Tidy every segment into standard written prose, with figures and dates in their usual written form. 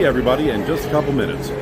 Everybody in just a couple minutes.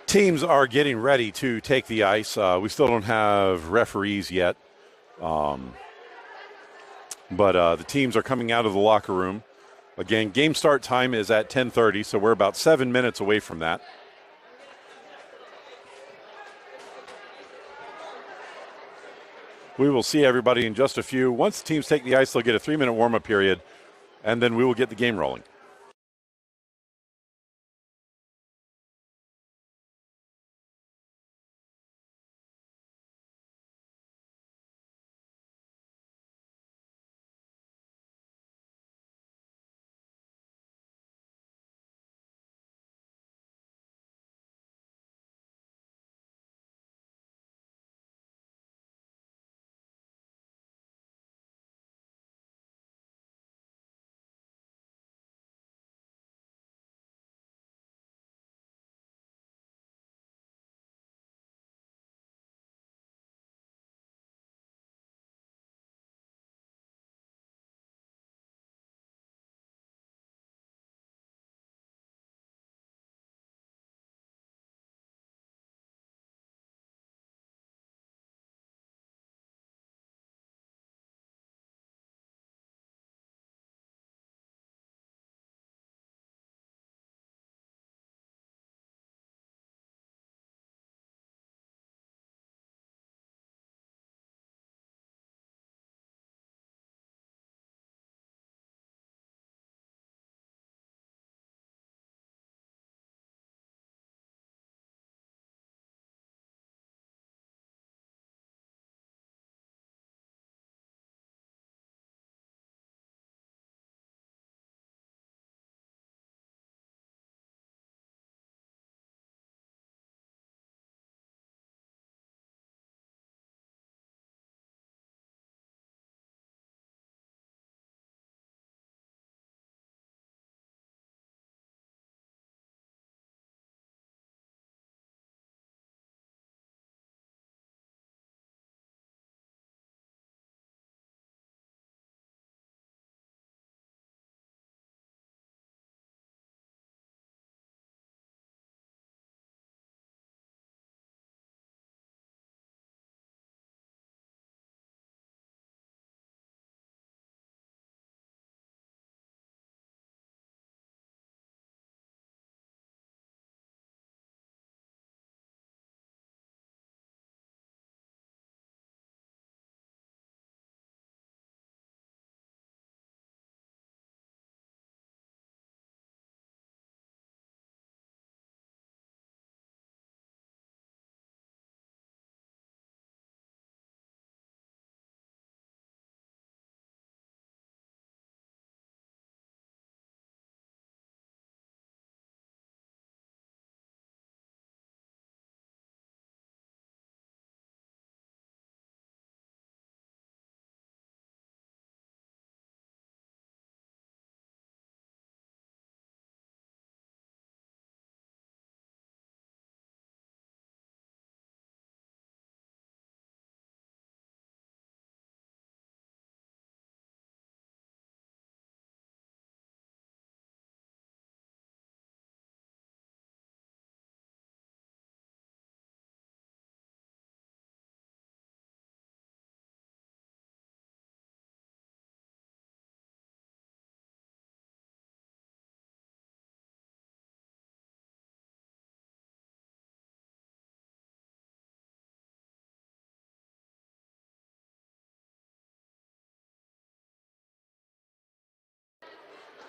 Teams are getting ready to take the ice. We still don't have referees yet, but the teams are coming out of the locker room. Again, game start time is at 10:30, so we're about 7 minutes away from that. We will see everybody in just a few. Once the teams take the ice, they'll get a 3-minute warm-up period, and then we will get the game rolling.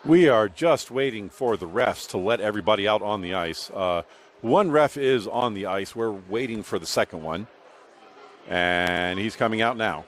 We are just waiting for the refs to let everybody out on the ice. One ref is on the ice. We're waiting for the second one. And he's coming out now.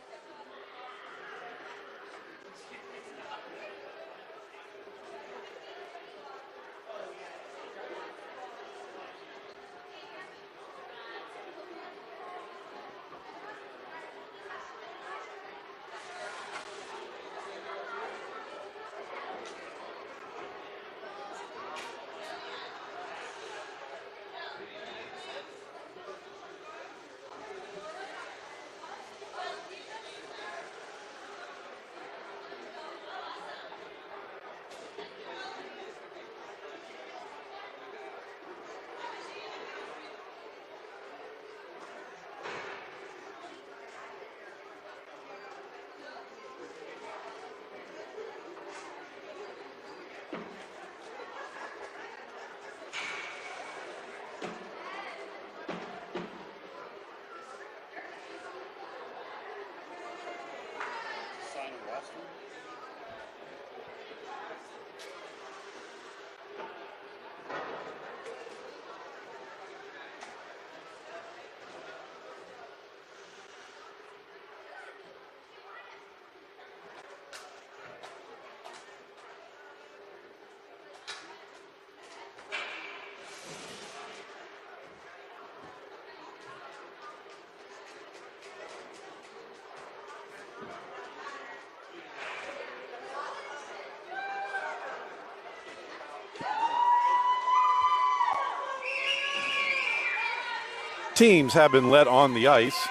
Teams have been let on the ice.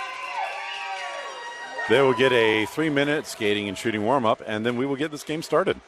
They will get a 3-minute skating and shooting warm-up, and then we will get this game started.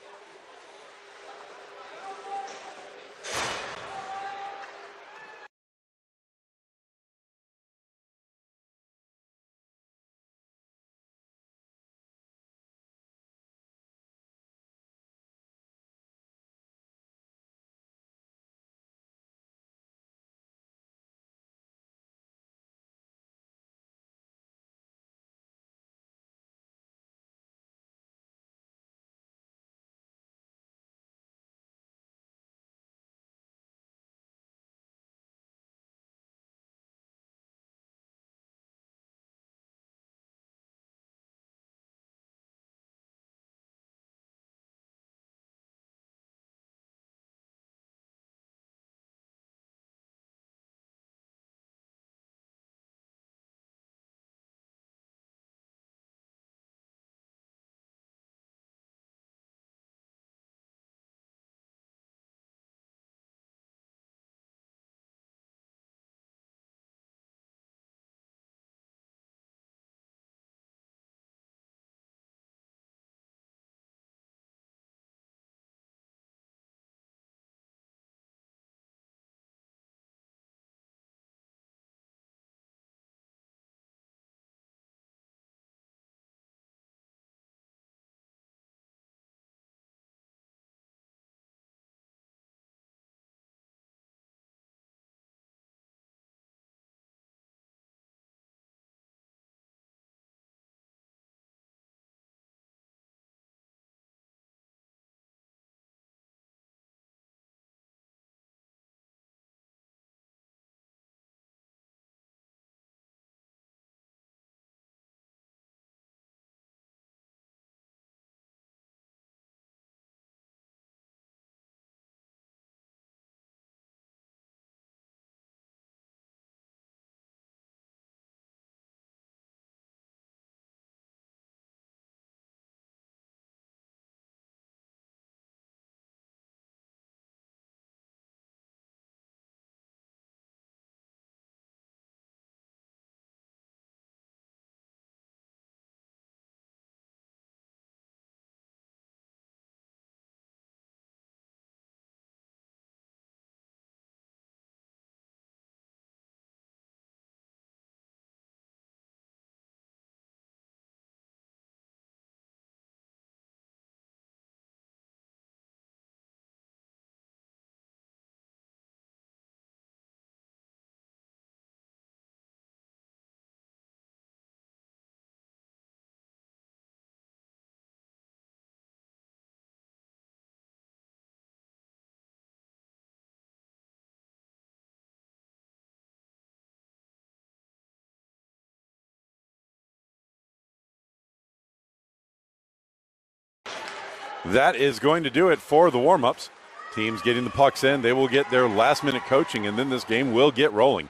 That is going to do it for the warm-ups. Teams getting the pucks in. They will get their last-minute coaching, and then this game will get rolling.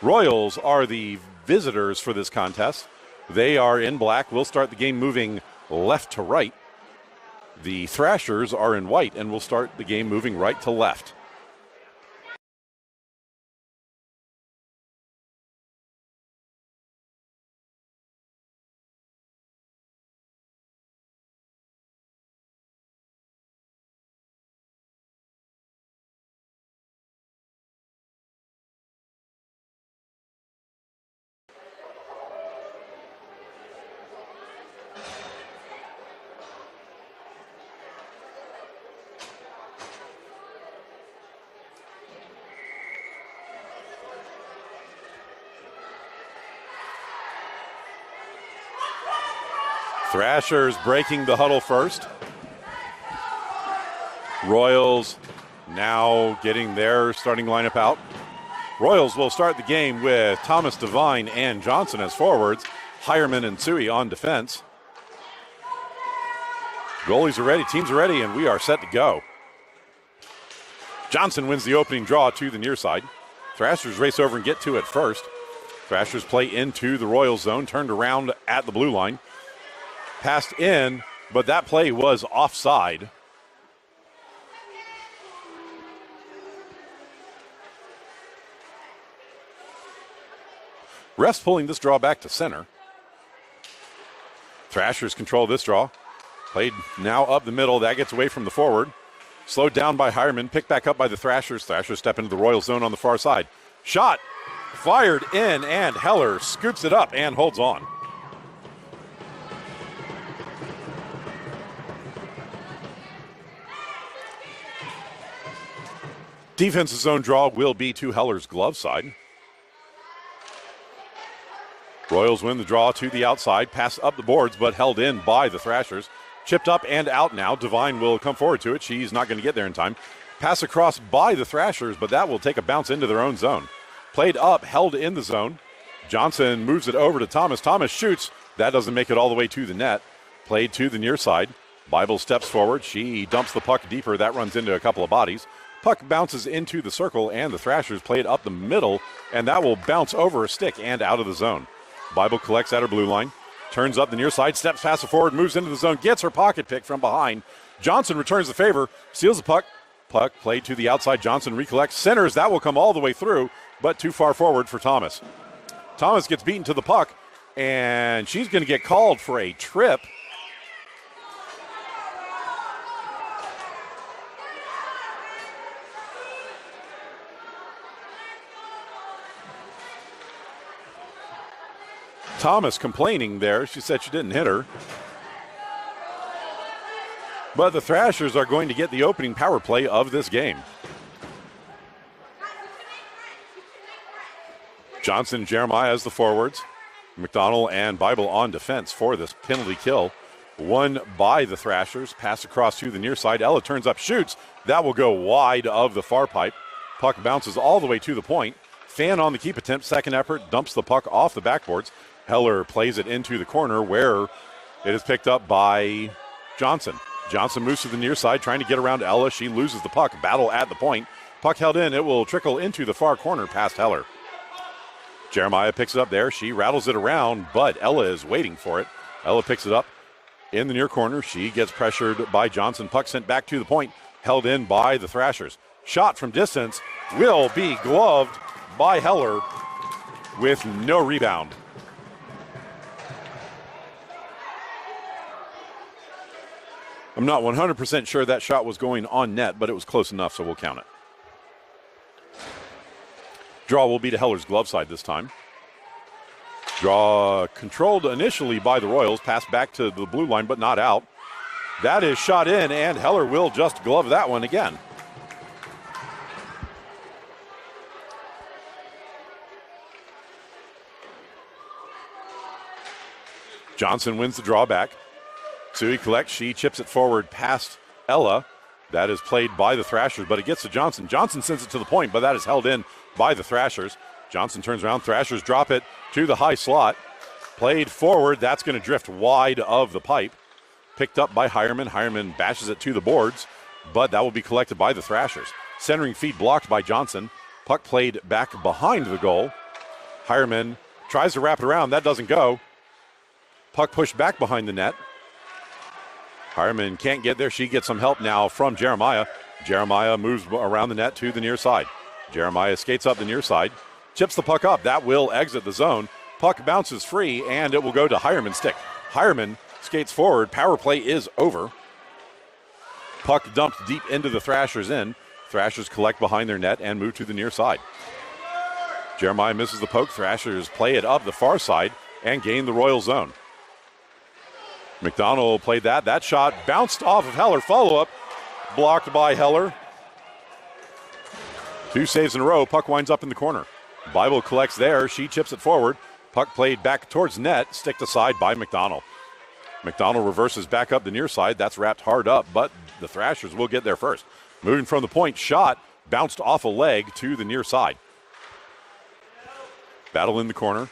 Royals are the visitors for this contest. They are in black. We'll start the game moving left to right. The Thrashers are in white, and we'll start the game moving right to left. Thrashers breaking the huddle first. Royals now getting their starting lineup out. Royals will start the game with Thomas Devine and Johnson as forwards. Hireman and Tsui on defense. Goalies are ready, teams are ready, and we are set to go. Johnson wins the opening draw to the near side. Thrashers race over and get to it first. Thrashers play into the Royals zone, turned around at the blue line. Passed in, but that play was offside. Refs pulling this draw back to center. Thrashers control this draw. Played now up the middle. That gets away from the forward. Slowed down by Hireman. Picked back up by the Thrashers. Thrashers step into the Royal zone on the far side. Shot. Fired in, and Heller scoops it up and holds on. Defensive zone draw will be to Heller's glove side. Royals win the draw to the outside. Pass up the boards, but held in by the Thrashers. Chipped up and out now. Devine will come forward to it. She's not going to get there in time. Pass across by the Thrashers, but that will take a bounce into their own zone. Played up, held in the zone. Johnson moves it over to Thomas. Thomas shoots. That doesn't make it all the way to the net. Played to the near side. Bible steps forward. She dumps the puck deeper. That runs into a couple of bodies. Puck bounces into the circle, and the Thrashers play it up the middle, and that will bounce over a stick and out of the zone. Bible collects at her blue line, turns up the near side, steps faster forward, moves into the zone, gets her pocket pick from behind. Johnson returns the favor, steals the puck. Puck played to the outside. Johnson recollects, centers. That will come all the way through, but too far forward for Thomas. Thomas gets beaten to the puck, and she's going to get called for a trip. Thomas complaining there. She said she didn't hit her. But the Thrashers are going to get the opening power play of this game. Johnson and Jeremiah as the forwards. McDonald and Bible on defense for this penalty kill. Won by the Thrashers. Pass across to the near side. Ella turns up, shoots. That will go wide of the far pipe. Puck bounces all the way to the point. Fan on the keep attempt. Second effort. Dumps the puck off the backboards. Heller plays it into the corner where it is picked up by Johnson. Johnson moves to the near side, trying to get around Ella. She loses the puck. Battle at the point. Puck held in. It will trickle into the far corner past Heller. Jeremiah picks it up there. She rattles it around, but Ella is waiting for it. Ella picks it up in the near corner. She gets pressured by Johnson. Puck sent back to the point. Held in by the Thrashers. Shot from distance will be gloved by Heller with no rebound. I'm not 100% sure that shot was going on net, but it was close enough, so we'll count it. Draw will be to Heller's glove side this time. Draw controlled initially by the Royals, passed back to the blue line, but not out. That is shot in, and Heller will just glove that one again. Johnson wins the draw back. Tsui collects. She chips it forward past Ella. That is played by the Thrashers, but it gets to Johnson. Johnson sends it to the point, but that is held in by the Thrashers. Johnson turns around. Thrashers drop it to the high slot. Played forward. That's going to drift wide of the pipe. Picked up by Hireman. Hireman bashes it to the boards, but that will be collected by the Thrashers. Centering feed blocked by Johnson. Puck played back behind the goal. Hireman tries to wrap it around. That doesn't go. Puck pushed back behind the net. Hireman can't get there. She gets some help now from Jeremiah. Jeremiah moves around the net to the near side. Jeremiah skates up the near side. Chips the puck up. That will exit the zone. Puck bounces free, and it will go to Hireman's stick. Hireman skates forward. Power play is over. Puck dumped deep into the Thrashers end. Thrashers collect behind their net and move to the near side. Jeremiah misses the poke. Thrashers play it up the far side and gain the Royal zone. McDonald played that. That shot bounced off of Heller. Follow-up blocked by Heller. 2 saves in a row. Puck winds up in the corner. Bible collects there. She chips it forward. Puck played back towards net. Sticked aside by McDonald. McDonald reverses back up the near side. That's wrapped hard up, but the Thrashers will get there first. Moving from the point, shot bounced off a leg to the near side. Battle in the corner.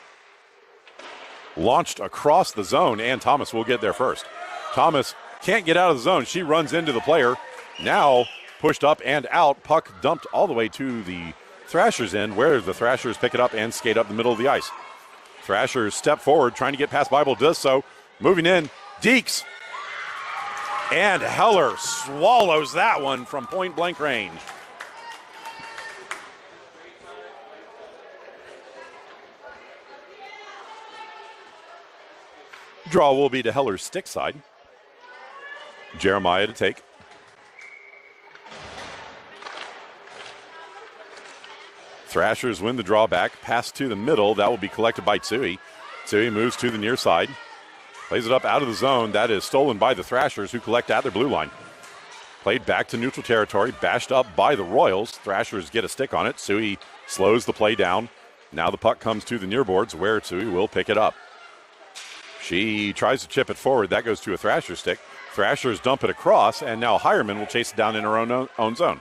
Launched across the zone, and Thomas will get there first. Thomas can't get out of the zone. She runs into the player. Now pushed up and out. Puck dumped all the way to the Thrashers end, where the Thrashers pick it up and skate up the middle of the ice. Thrashers step forward, trying to get past Bible, does so. Moving in, Deeks. And Heller swallows that one from point blank range. Draw will be to Heller's stick side. Jeremiah to take. Thrashers win the draw back. Pass to the middle. That will be collected by Tsui. Tsui moves to the near side. Plays it up out of the zone. That is stolen by the Thrashers, who collect at their blue line. Played back to neutral territory. Bashed up by the Royals. Thrashers get a stick on it. Tsui slows the play down. Now the puck comes to the near boards, where Tsui will pick it up. She tries to chip it forward. That goes to a Thrasher stick. Thrashers dump it across, and now Hireman will chase it down in her own zone.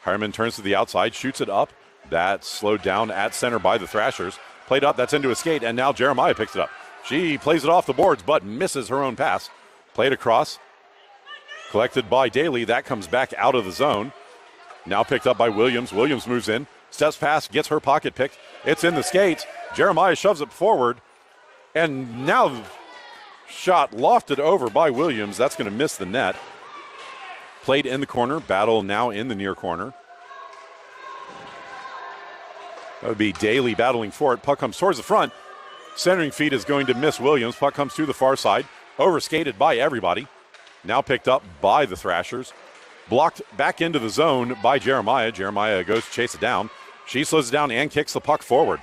Hireman turns to the outside, shoots it up. That's slowed down at center by the Thrashers. Played up, that's into a skate, and now Jeremiah picks it up. She plays it off the boards, but misses her own pass. Played across. Collected by Daly. That comes back out of the zone. Now picked up by Williams. Williams moves in. Steps past, gets her pocket picked. It's in the skates. Jeremiah shoves it forward. And now shot lofted over by Williams. That's going to miss the net. Played in the corner. Battle now in the near corner. That would be Daly battling for it. Puck comes towards the front. Centering feed is going to miss Williams. Puck comes to the far side. Overskated by everybody. Now picked up by the Thrashers. Blocked back into the zone by Jeremiah. Jeremiah goes to chase it down. She slows it down and kicks the puck forward.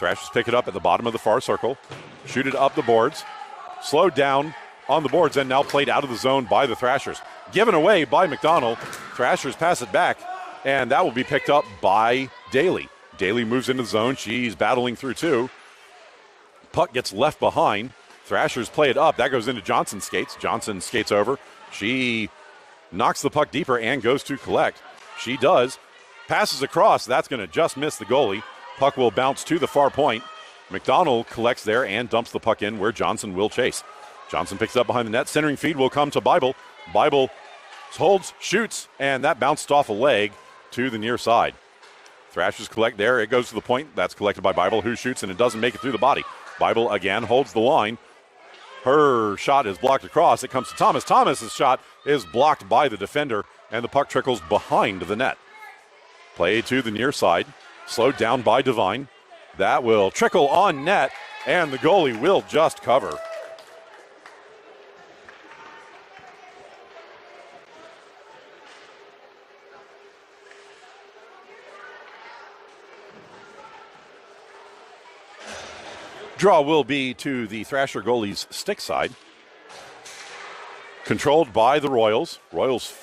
Thrashers pick it up at the bottom of the far circle. Shoot it up the boards. Slowed down on the boards and now played out of the zone by the Thrashers. Given away by McDonald. Thrashers pass it back, and that will be picked up by Daly. Daly moves into the zone. She's battling through two. Puck gets left behind. Thrashers play it up. That goes into Johnson's skates. Johnson skates over. She knocks the puck deeper and goes to collect. She does. Passes across. That's going to just miss the goalie. Puck will bounce to the far point. McDonald collects there and dumps the puck in where Johnson will chase. Johnson picks up behind the net. Centering feed will come to Bible. Bible holds, shoots, and that bounced off a leg to the near side. Thrashers collect there. It goes to the point. That's collected by Bible, who shoots, and it doesn't make it through the body. Bible again holds the line. Her shot is blocked across. It comes to Thomas. Thomas's shot is blocked by the defender, and the puck trickles behind the net. Play to the near side. Slowed down by Devine. That will trickle on net, and the goalie will just cover. Draw will be to the Thrasher goalie's stick side. Controlled by the Royals. Royals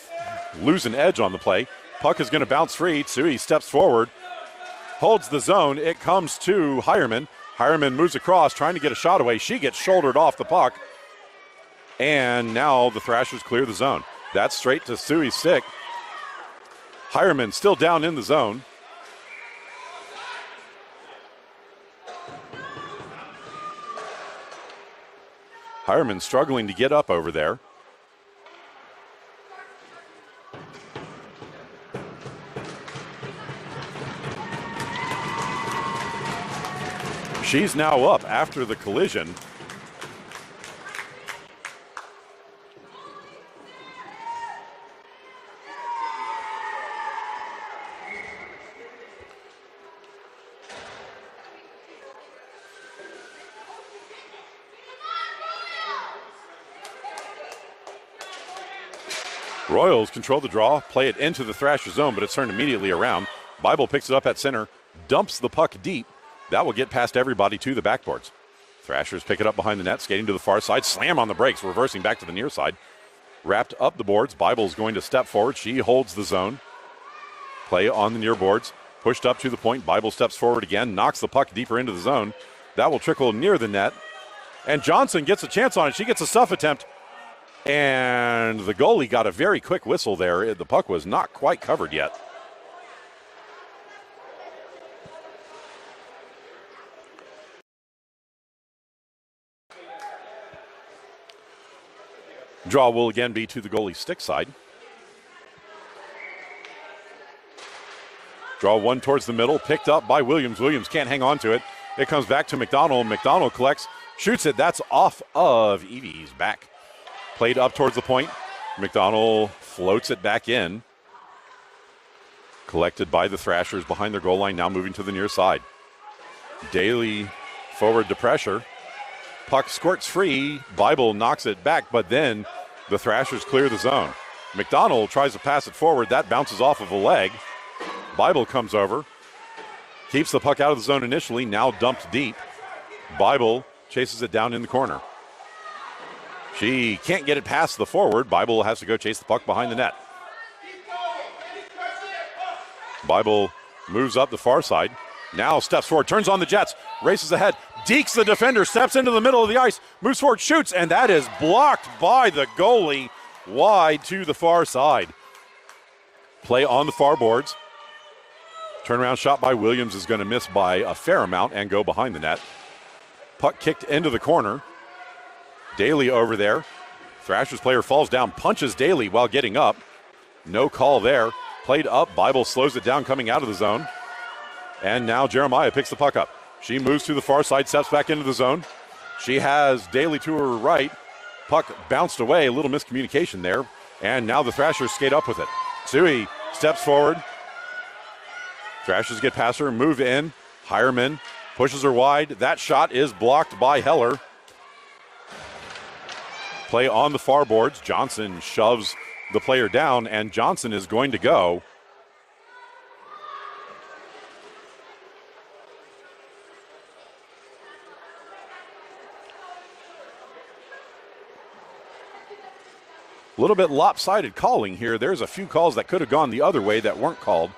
lose an edge on the play. Puck is going to bounce free. Tsui steps forward. Holds the zone. It comes to Hireman. Hireman moves across, trying to get a shot away. She gets shouldered off the puck. And now the Thrashers clear the zone. That's straight to Tsui's stick. Hireman still down in the zone. Hireman struggling to get up over there. She's now up after the collision. Royals control the draw, play it into the Thrasher zone, but it's turned immediately around. Bible picks it up at center, dumps the puck deep. That will get past everybody to the backboards. Thrashers pick it up behind the net, skating to the far side, slam on the brakes, reversing back to the near side. Wrapped up the boards. Bible's going to step forward. She holds the zone. Play on the near boards, pushed up to the point. Bible steps forward again, knocks the puck deeper into the zone. That will trickle near the net. And Johnson gets a chance on it. She gets a stuff attempt. And the goalie got a very quick whistle there. The puck was not quite covered yet. Draw will again be to the goalie's stick side. Draw one towards the middle, picked up by Williams. Williams can't hang on to it. It comes back to McDonald. McDonald collects, shoots it. That's off of Evie's back. Played up towards the point. McDonald floats it back in. Collected by the Thrashers behind their goal line, now moving to the near side. Daly forward to pressure. Puck squirts free. Bible knocks it back, but then the Thrashers clear the zone. McDonald tries to pass it forward. That bounces off of a leg. Bible comes over. Keeps the puck out of the zone initially, now dumped deep. Bible chases it down in the corner. She can't get it past the forward. Bible has to go chase the puck behind the net. Bible moves up the far side. Now steps forward, turns on the Jets, races ahead, dekes the defender, steps into the middle of the ice, moves forward, shoots, and that is blocked by the goalie wide to the far side. Play on the far boards. Turnaround shot by Williams is going to miss by a fair amount and go behind the net. Puck kicked into the corner. Daly over there. Thrashers player falls down, punches Daly while getting up. No call there. Played up. Bible slows it down coming out of the zone. And now Jeremiah picks the puck up. She moves to the far side, steps back into the zone. She has Daly to her right. Puck bounced away. A little miscommunication there. And now the Thrashers skate up with it. Sui steps forward. Thrashers get past her, move in. Hireman pushes her wide. That shot is blocked by Heller. Play on the far boards. Johnson shoves the player down, and Johnson is going to go. A little bit lopsided calling here. There's a few calls that could have gone the other way that weren't called.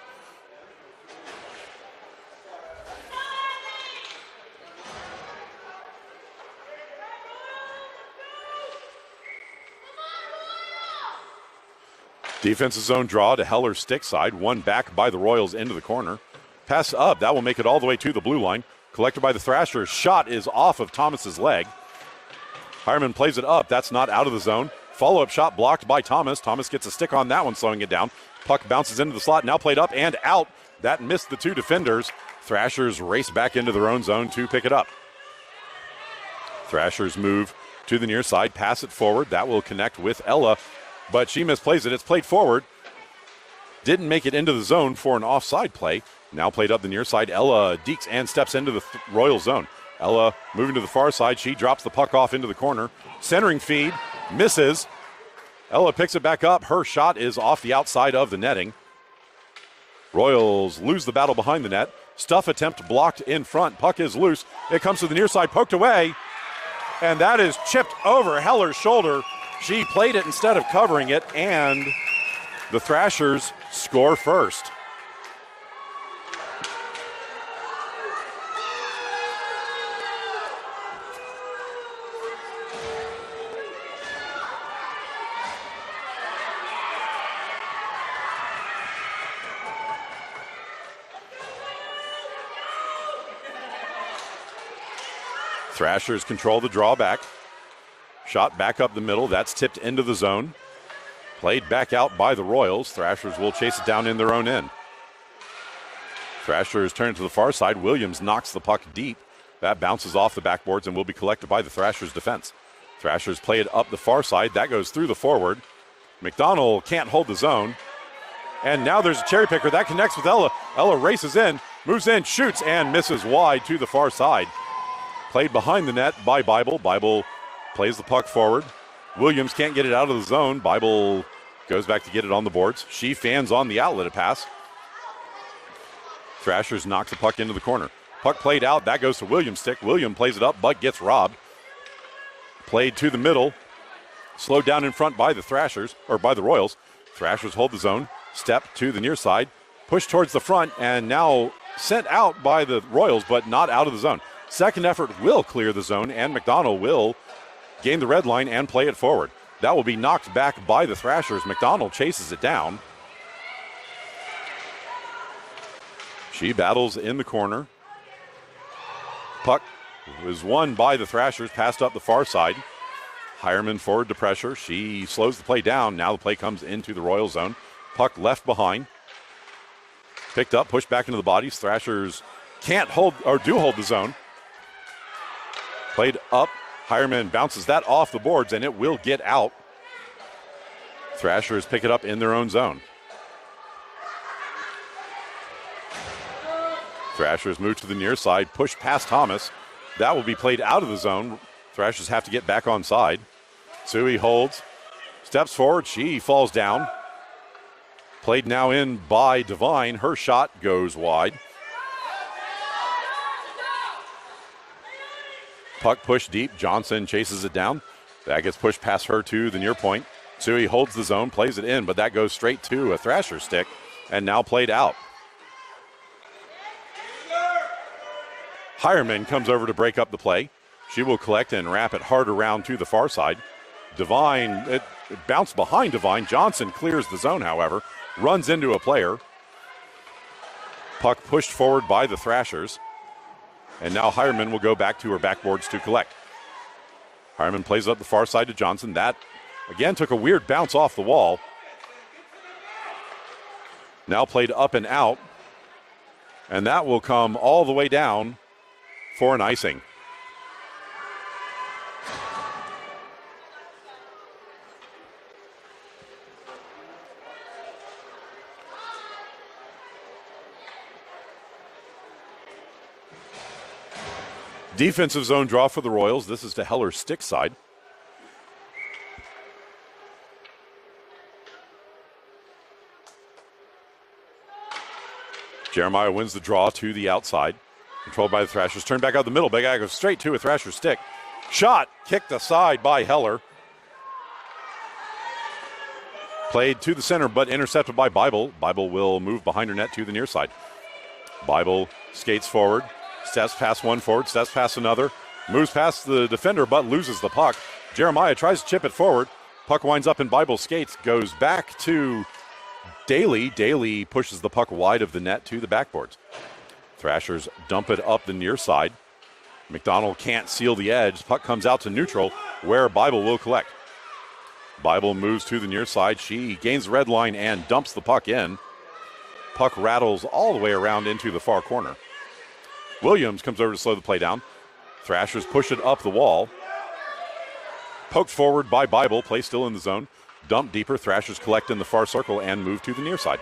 Defensive zone draw to Heller's stick side. One back by the Royals into the corner. Pass up. That will make it all the way to the blue line. Collected by the Thrashers. Shot is off of Thomas's leg. Hireman plays it up. That's not out of the zone. Follow-up shot blocked by Thomas. Thomas gets a stick on that one, slowing it down. Puck bounces into the slot. Now played up and out. That missed the two defenders. Thrashers race back into their own zone to pick it up. Thrashers move to the near side. Pass it forward. That will connect with Ella, but she misplays it. It's played forward. Didn't make it into the zone for an offside play. Now played up the near side. Ella dekes and steps into the Royal zone. Ella moving to the far side. She drops the puck off into the corner. Centering feed. Misses. Ella picks it back up. Her shot is off the outside of the netting. Royals lose the battle behind the net. Stuff attempt blocked in front. Puck is loose. It comes to the near side, poked away. And that is chipped over Heller's shoulder. She played it instead of covering it, and the Thrashers score first. Thrashers control the drawback. Shot back up the middle. That's tipped into the zone. Played back out by the Royals. Thrashers will chase it down in their own end. Thrashers turn to the far side. Williams knocks the puck deep. That bounces off the backboards and will be collected by the Thrashers defense. Thrashers play it up the far side. That goes through the forward. McDonald can't hold the zone. And now there's a cherry picker. That connects with Ella. Ella races in, moves in, shoots, and misses wide to the far side. Played behind the net by Bible. Bible plays the puck forward. Williams can't get it out of the zone. Bible goes back to get it on the boards. She fans on the outlet pass. Thrashers knocks the puck into the corner. Puck played out. That goes to Williams' stick. William plays it up, but gets robbed. Played to the middle. Slowed down in front by the Thrashers, or by the Royals. Thrashers hold the zone. Step to the near side. Push towards the front, and now sent out by the Royals, but not out of the zone. Second effort will clear the zone, and McDonald will gain the red line and play it forward. That will be knocked back by the Thrashers. McDonald chases it down. She battles in the corner. Puck was won by the Thrashers, passed up the far side. Hireman forward to pressure. She slows the play down. Now the play comes into the Royal zone. Puck left behind. Picked up, pushed back into the bodies. Thrashers can't hold, or do hold the zone. Played up. Hireman bounces that off the boards, and it will get out. Thrashers pick it up in their own zone. Thrashers move to the near side, push past Thomas. That will be played out of the zone. Thrashers have to get back on side. Sui holds, steps forward, she falls down. Played now in by Devine. Her shot goes wide. Puck pushed deep. Johnson chases it down. That gets pushed past her to the near point. Sui holds the zone, plays it in, but that goes straight to a Thrasher stick and now played out. Hireman comes over to break up the play. She will collect and wrap it hard around to the far side. Devine, it bounced behind Devine. Johnson clears the zone, however. Runs into a player. Puck pushed forward by the Thrashers. And now Hireman will go back to her backboards to collect. Hireman plays up the far side to Johnson. That, again, took a weird bounce off the wall. Now played up and out. And that will come all the way down for an icing. Defensive zone draw for the Royals. This is to Heller's stick side. Jeremiah wins the draw to the outside. Controlled by the Thrashers. Turned back out the middle. Big Eye goes straight to a Thrasher stick. Shot kicked aside by Heller. Played to the center, but intercepted by Bible. Bible will move behind her net to the near side. Bible skates forward. Steps past one forward, steps past another, moves past the defender but loses the puck. Jeremiah tries to chip it forward. Puck winds up in Bible skates, goes back to Daly. Daly pushes the puck wide of the net to the backboards. Thrashers dump it up the near side. McDonald can't seal the edge. Puck comes out to neutral where Bible will collect. Bible moves to the near side. She gains the red line and dumps the puck in. Puck rattles all the way around into the far corner. Williams comes over to slow the play down. Thrashers push it up the wall. Poked forward by Bible. Play still in the zone. Dump deeper. Thrashers collect in the far circle and move to the near side.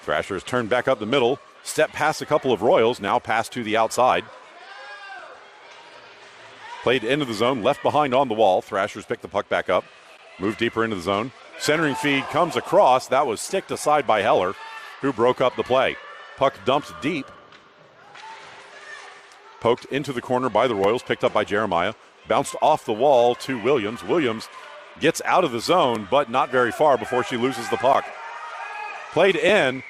Thrashers turn back up the middle. Step past a couple of Royals. Now pass to the outside. Played into the zone. Left behind on the wall. Thrashers pick the puck back up. Move deeper into the zone. Centering feed comes across. That was sticked aside by Heller, who broke up the play. Puck dumped deep. Poked into the corner by the Royals, picked up by Jeremiah. Bounced off the wall to Williams. Williams gets out of the zone, but not very far before she loses the puck. Played in,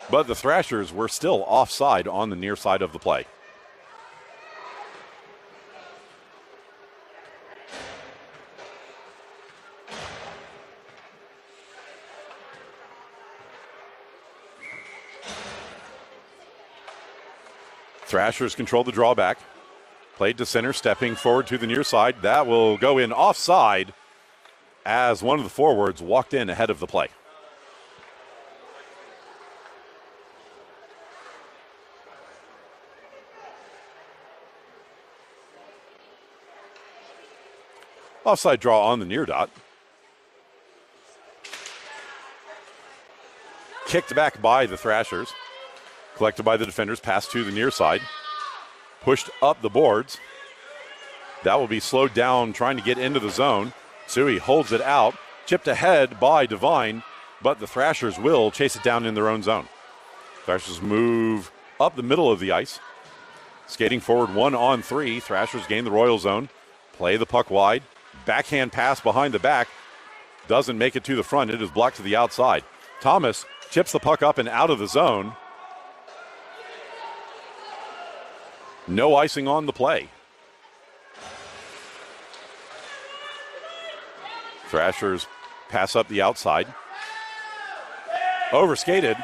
but the Thrashers were still offside on the near side of the play. Thrashers control the drawback. Played to center, stepping forward to the near side. That will go in offside as one of the forwards walked in ahead of the play. Offside draw on the near dot. Kicked back by the Thrashers. Collected by the defenders. Pass to the near side. Pushed up the boards. That will be slowed down trying to get into the zone. Sui holds it out. Chipped ahead by Devine, but the Thrashers will chase it down in their own zone. Thrashers move up the middle of the ice. Skating forward 1-on-3. Thrashers gain the Royal zone. Play the puck wide. Backhand pass behind the back. Doesn't make it to the front. It is blocked to the outside. Thomas chips the puck up and out of the zone. No icing on the play. Thrashers pass up the outside. Overskated.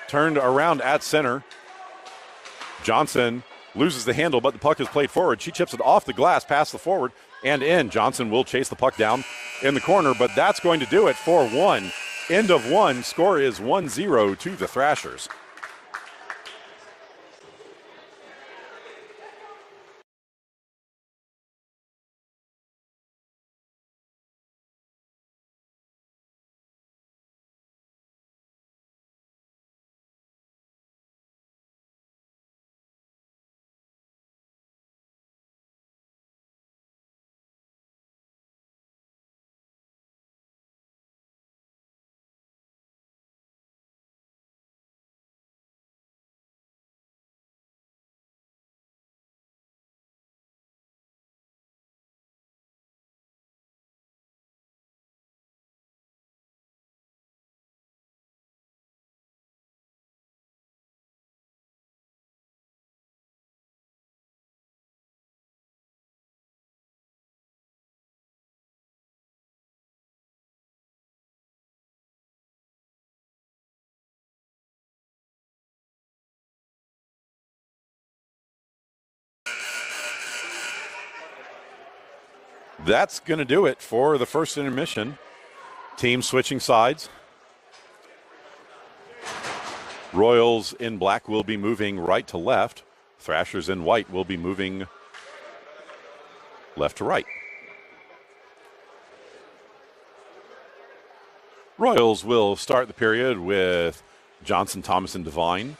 Turned around at center. Johnson loses the handle, but the puck is played forward. She chips it off the glass, past the forward, and in. Johnson will chase the puck down in the corner, but that's going to do it for one. End of one. Score is 1-0 to the Thrashers. That's going to do it for the first intermission. Team switching sides. Royals in black will be moving right to left. Thrashers in white will be moving left to right. Royals will start the period with Johnson, Thomas, and Devine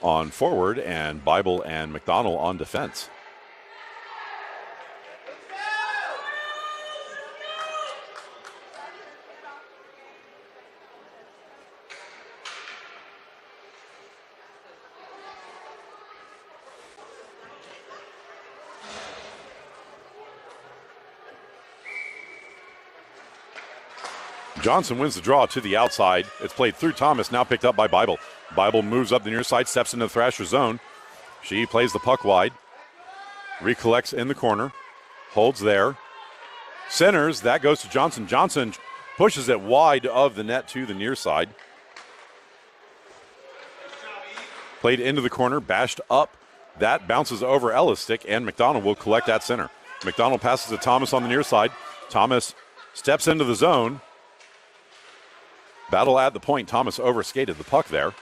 on forward, and Bible and McDonald on defense. Johnson wins the draw to the outside. It's played through Thomas, now picked up by Bible. Bible moves up the near side, steps into the Thrasher zone. She plays the puck wide. Recollects in the corner. Holds there. Centers, that goes to Johnson. Johnson pushes it wide of the net to the near side. Played into the corner, bashed up. That bounces over Ellis' stick, and McDonald will collect at center. McDonald passes to Thomas on the near side. Thomas steps into the zone. Battle at the point. Thomas overskated the puck there.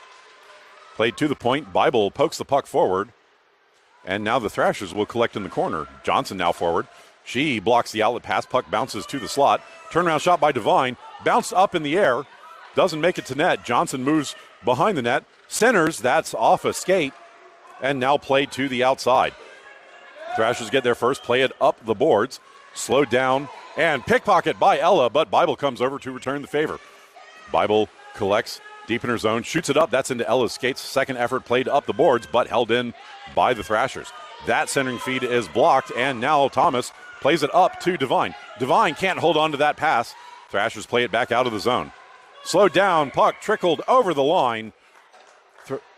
Played to the point. Bible pokes the puck forward. And now the Thrashers will collect in the corner. Johnson now forward. She blocks the outlet pass. Puck bounces to the slot. Turnaround shot by Devine. Bounced up in the air. Doesn't make it to net. Johnson moves behind the net. Centers. That's off a skate. And now played to the outside. Thrashers get there first. Play it up the boards. Slowed down. And pickpocket by Ella. But Bible comes over to return the favor. Bible collects deep in her zone, shoots it up. That's into Ella's skates. Second effort played up the boards, but held in by the Thrashers. That centering feed is blocked, and now Thomas plays it up to Devine. Devine can't hold on to that pass. Thrashers play it back out of the zone. Slowed down, puck trickled over the line.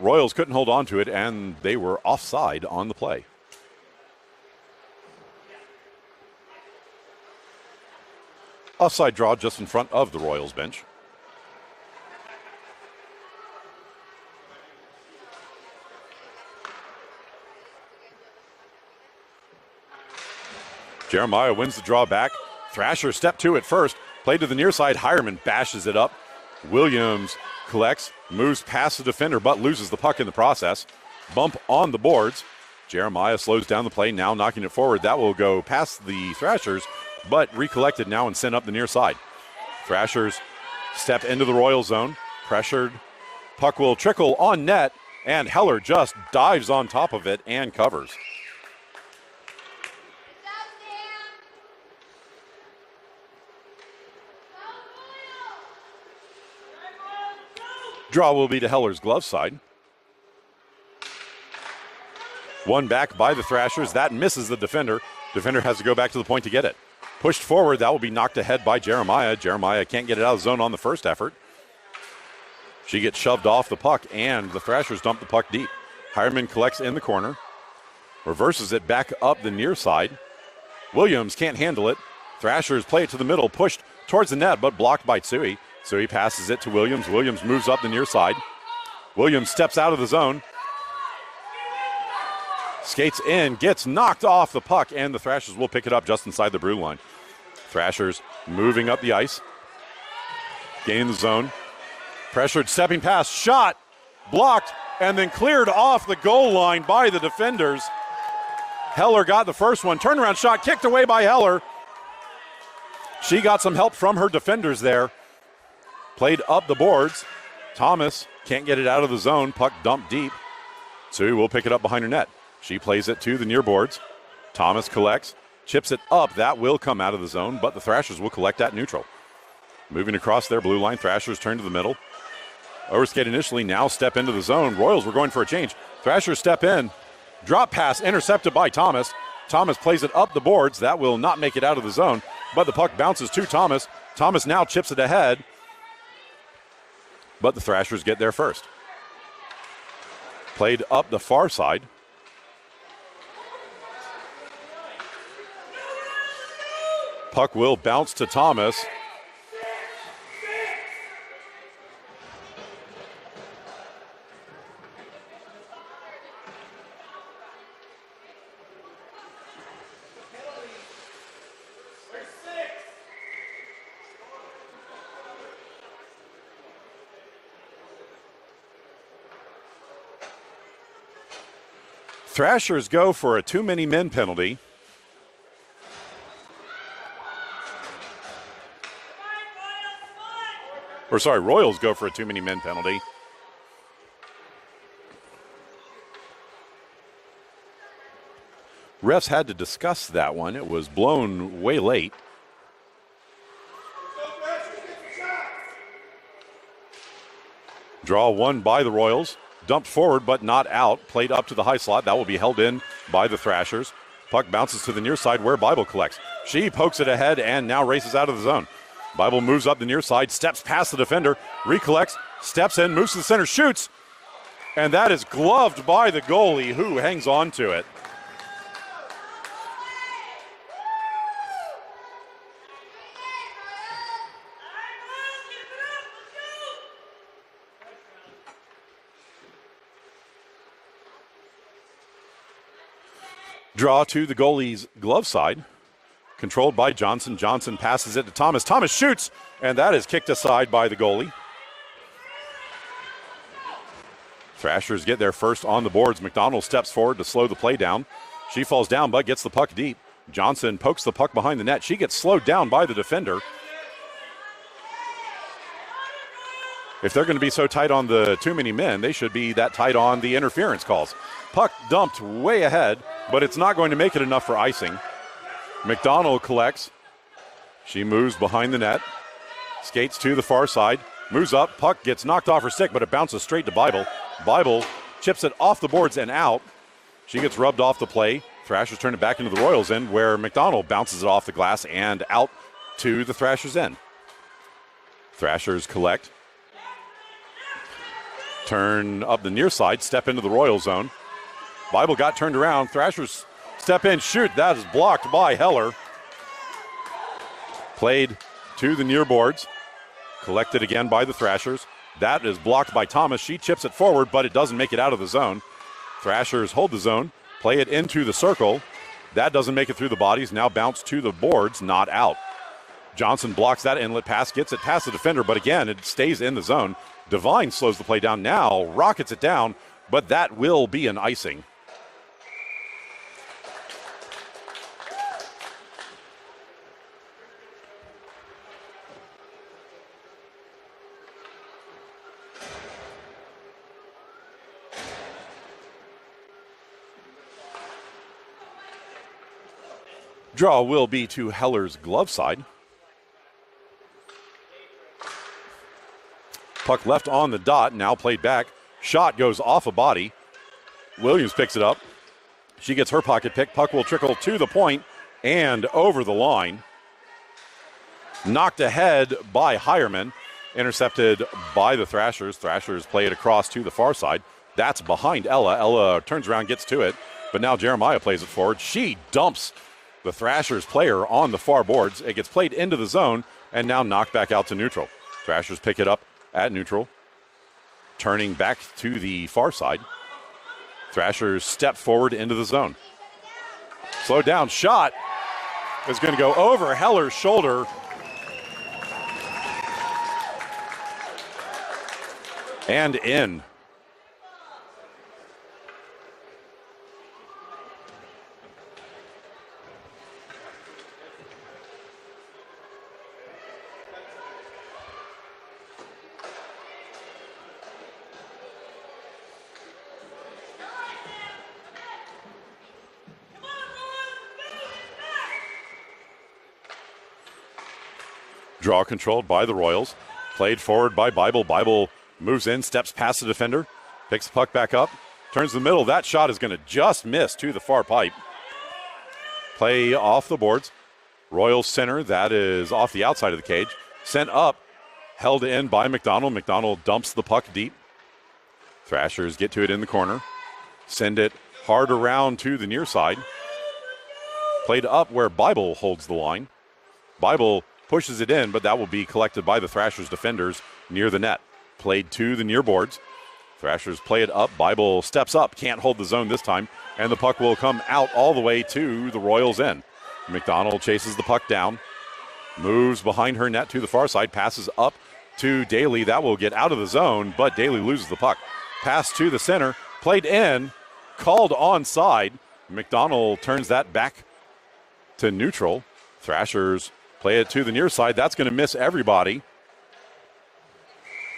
Royals couldn't hold on to it, and they were offside on the play. Offside draw just in front of the Royals bench. Jeremiah wins the draw back. Thrasher step two at first. Played to the near side. Hireman bashes it up. Williams collects, moves past the defender, but loses the puck in the process. Bump on the boards. Jeremiah slows down the play, now knocking it forward. That will go past the Thrashers but recollected now and sent up the near side. Thrashers step into the Royal zone, pressured. Puck will trickle on net, and Heller just dives on top of it and covers. Draw will be to Heller's glove side. One back by the Thrashers. That misses the defender. Defender has to go back to the point to get it. Pushed forward. That will be knocked ahead by Jeremiah. Jeremiah can't get it out of the zone on the first effort. She gets shoved off the puck, and the Thrashers dump the puck deep. Hireman collects in the corner. Reverses it back up the near side. Williams can't handle it. Thrashers play it to the middle, pushed towards the net, but blocked by Tsui. Tsui passes it to Williams. Williams moves up the near side. Williams steps out of the zone. Skates in, gets knocked off the puck, and the Thrashers will pick it up just inside the blue line. Thrashers moving up the ice. Gain the zone. Pressured, stepping pass, shot, blocked, and then cleared off the goal line by the defenders. Heller got the first one. Turnaround shot kicked away by Heller. She got some help from her defenders there. Played up the boards. Thomas can't get it out of the zone. Puck dumped deep. Tsui will pick it up behind her net. She plays it to the near boards. Thomas collects, chips it up. That will come out of the zone, but the Thrashers will collect at neutral. Moving across their blue line, Thrashers turn to the middle. Overskate initially, now step into the zone. Royals were going for a change. Thrashers step in. Drop pass intercepted by Thomas. Thomas plays it up the boards. That will not make it out of the zone, but the puck bounces to Thomas. Thomas now chips it ahead, but the Thrashers get there first. Played up the far side. Puck will bounce to Thomas. Thrashers go for a too many men penalty. Royals go for a too many men penalty. Refs had to discuss that one. It was blown way late. Draw one by the Royals. Dumped forward but not out. Played up to the high slot. That will be held in by the Thrashers. Puck bounces to the near side where Bible collects. She pokes it ahead and now races out of the zone. Bible moves up the near side, steps past the defender, recollects, steps in, moves to the center, shoots. And that is gloved by the goalie, who hangs on to it. Draw to the goalie's glove side. Controlled by Johnson. Johnson passes it to Thomas. Thomas shoots, and that is kicked aside by the goalie. Thrashers get there first on the boards. McDonald steps forward to slow the play down. She falls down but gets the puck deep. Johnson pokes the puck behind the net. She gets slowed down by the defender. If they're going to be so tight on the too many men, they should be that tight on the interference calls. Puck dumped way ahead, but it's not going to make it enough for icing. McDonald collects. She moves behind the net. Skates to the far side. Moves up. Puck gets knocked off her stick, but it bounces straight to Bible. Bible chips it off the boards and out. She gets rubbed off the play. Thrashers turn it back into the Royals' end, where McDonald bounces it off the glass and out to the Thrashers' end. Thrashers collect. Turn up the near side. Step into the Royal zone. Bible got turned around. Thrashers step in, shoot. That is blocked by Heller. Played to the near boards. Collected again by the Thrashers. That is blocked by Thomas. She chips it forward, but it doesn't make it out of the zone. Thrashers hold the zone, play it into the circle. That doesn't make it through the bodies. Now bounce to the boards, not out. Johnson blocks that inlet pass, gets it past the defender, but again, it stays in the zone. Devine slows the play down now, rockets it down, but that will be an icing. Draw will be to Heller's glove side. Puck left on the dot, now played back. Shot goes off a body. Williams picks it up. She gets her pocket pick. Puck will trickle to the point and over the line. Knocked ahead by Hireman. Intercepted by the Thrashers. Thrashers play it across to the far side. That's behind Ella. Ella turns around, gets to it. But now Jeremiah plays it forward. She dumps the Thrashers player on the far boards. It gets played into the zone and now knocked back out to neutral. Thrashers pick it up at neutral. Turning back to the far side. Thrashers step forward into the zone. Slow down. Shot is going to go over Heller's shoulder. And in. Draw controlled by the Royals. Played forward by Bible. Bible moves in, steps past the defender, picks the puck back up, turns the middle. That shot is going to just miss to the far pipe. Play off the boards. Royals center, that is off the outside of the cage. Sent up, held in by McDonald. McDonald dumps the puck deep. Thrashers get to it in the corner. Send it hard around to the near side. Played up where Bible holds the line. Bible pushes it in, but that will be collected by the Thrashers defenders near the net. Played to the near boards. Thrashers play it up. Bible steps up, can't hold the zone this time, and the puck will come out all the way to the Royals' end. McDonald chases the puck down, moves behind her net to the far side, passes up to Daly. That will get out of the zone, but Daly loses the puck. Pass to the center, played in, called onside. McDonald turns that back to neutral. Thrashers play it to the near side. That's going to miss everybody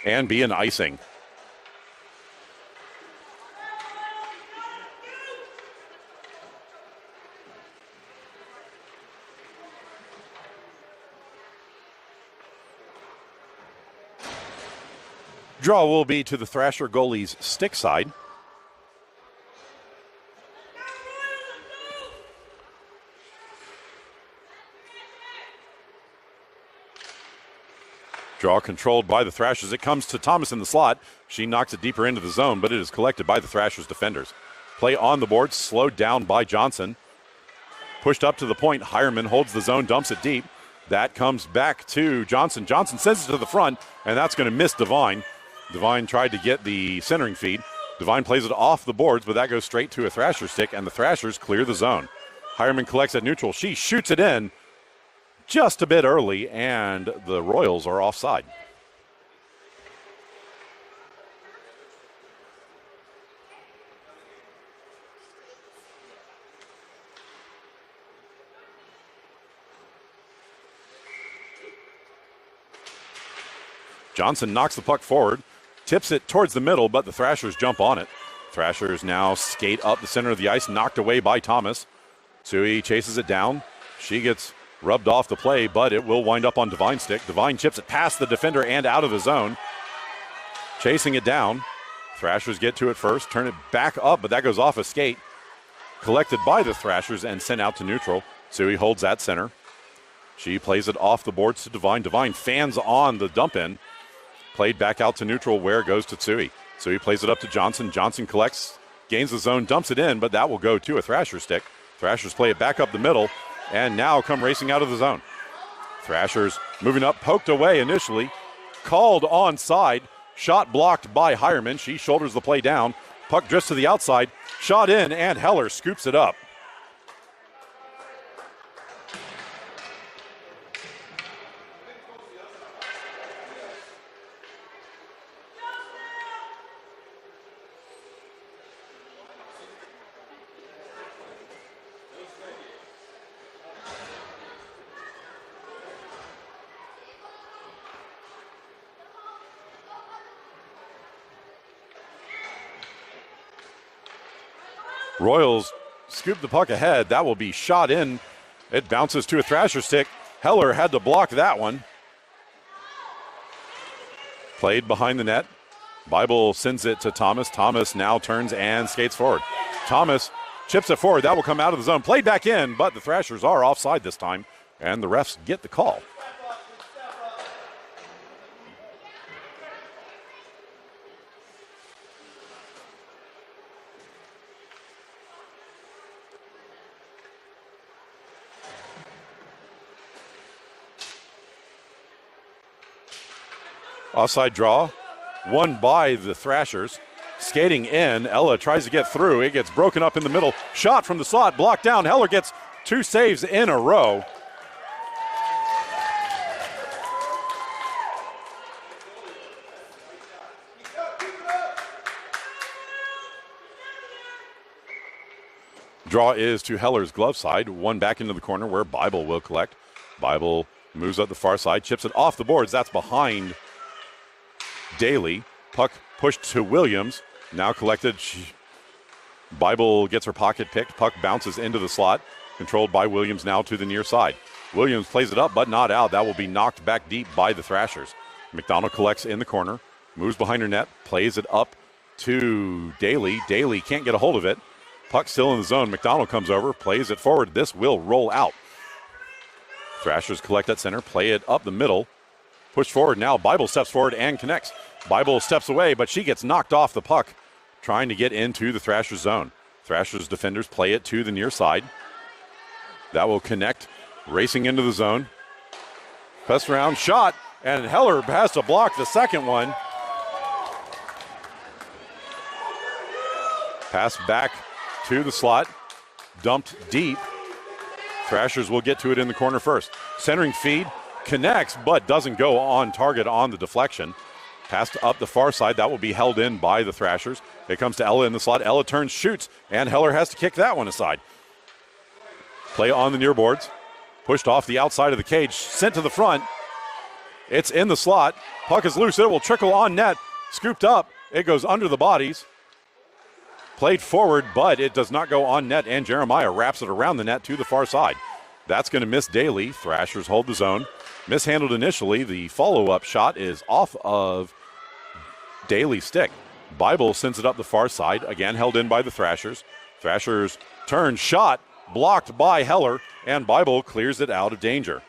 and be an icing. Draw will be to the Thrasher goalie's stick side. Draw controlled by the Thrashers. It comes to Thomas in the slot. She knocks it deeper into the zone, but it is collected by the Thrashers defenders. Play on the board, slowed down by Johnson. Pushed up to the point. Hireman holds the zone, dumps it deep. That comes back to Johnson. Johnson sends it to the front, and that's going to miss Devine. Devine tried to get the centering feed. Devine plays it off the boards, but that goes straight to a Thrasher stick, and the Thrashers clear the zone. Hireman collects at neutral. She shoots it in just a bit early, and the Royals are offside. Johnson knocks the puck forward, tips it towards the middle, but the Thrashers jump on it. Thrashers now skate up the center of the ice, knocked away by Thomas. Sui chases it down. She gets rubbed off the play, but it will wind up on Devine's stick. Devine chips it past the defender and out of the zone. Chasing it down. Thrashers get to it first, turn it back up, but that goes off a skate. Collected by the Thrashers and sent out to neutral. Sui holds that center. She plays it off the boards to Devine. Devine fans on the dump in. Played back out to neutral where it goes to Tsui. Tsui plays it up to Johnson. Johnson collects, gains the zone, dumps it in, but that will go to a Thrasher stick. Thrashers play it back up the middle and now come racing out of the zone. Thrashers moving up, poked away initially. Called onside. Shot blocked by Hireman. She shoulders the play down. Puck drifts to the outside. Shot in, and Heller scoops it up. Royals scoop the puck ahead. That will be shot in It bounces to a Thrasher stick. Heller had to block that one. Played behind the net. Bible sends it to Thomas. Thomas now turns and skates forward. Thomas chips it forward. That will come out of the zone. Played back in, but the Thrashers are offside this time, and the refs get the call. Offside draw, won by the Thrashers. Skating in, Ella tries to get through. It gets broken up in the middle. Shot from the slot, blocked down. Heller gets 2 saves in a row. Draw is to Heller's glove side. One back into the corner where Bible will collect. Bible moves up the far side, chips it off the boards. That's behind Daly. Puck pushed to Williams. Now collected. Bible gets her pocket picked. Puck bounces into the slot. Controlled by Williams now to the near side. Williams plays it up, but not out. That will be knocked back deep by the Thrashers. McDonald collects in the corner. Moves behind her net. Plays it up to Daly. Daly can't get a hold of it. Puck still in the zone. McDonald comes over. Plays it forward. This will roll out. Thrashers collect at center. Play it up the middle. Push forward now. Bible steps forward and connects. Bible steps away, but she gets knocked off the puck trying to get into the Thrashers zone. Thrashers defenders play it to the near side. That will connect, racing into the zone. Pass around, shot, and Heller has to block the second one. Pass back to the slot, dumped deep. Thrashers will get to it in the corner first. Centering feed, connects, but doesn't go on target on the deflection. Passed up the far side. That will be held in by the Thrashers. It comes to Ella in the slot. Ella turns, shoots, and Heller has to kick that one aside. Play on the near boards. Pushed off the outside of the cage. Sent to the front. It's in the slot. Puck is loose. It will trickle on net. Scooped up. It goes under the bodies. Played forward, but it does not go on net, and Jeremiah wraps it around the net to the far side. That's going to miss Daly. Thrashers hold the zone. Mishandled initially. The follow-up shot is off of Daly's stick. Bible sends it up the far side. Again held in by the Thrashers. Thrashers turn, shot, blocked by Heller, and Bible clears it out of danger.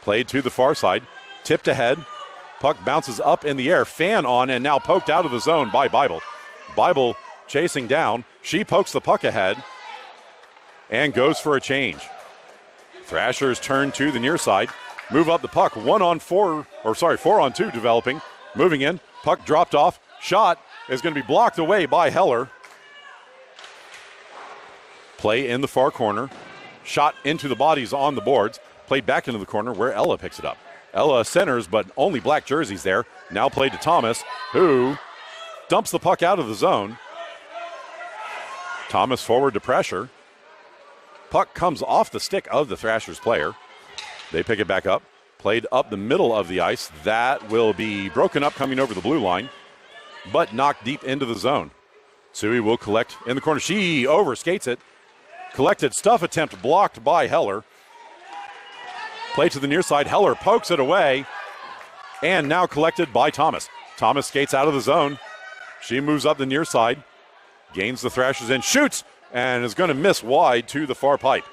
Played to the far side. Tipped ahead. Puck bounces up in the air. Fan on and now poked out of the zone by Bible. Bible chasing down. She pokes the puck ahead and goes for a change. Thrashers turn to the near side. Move up the puck. 4 on 2 developing. Moving in. Puck dropped off. Shot is going to be blocked away by Heller. Play in the far corner. Shot into the bodies on the boards. Played back into the corner where Ella picks it up. Ella centers, but only black jerseys there. Now played to Thomas, who dumps the puck out of the zone. Thomas forward to pressure. Puck comes off the stick of the Thrashers player. They pick it back up. Played up the middle of the ice. That will be broken up coming over the blue line, but knocked deep into the zone. Suey will collect in the corner. She overskates it. Collected stuff attempt blocked by Heller. Play to the near side. Heller pokes it away, and now collected by Thomas. Thomas skates out of the zone. She moves up the near side, gains the Thrashers in, shoots, and is going to miss wide to the far pipe.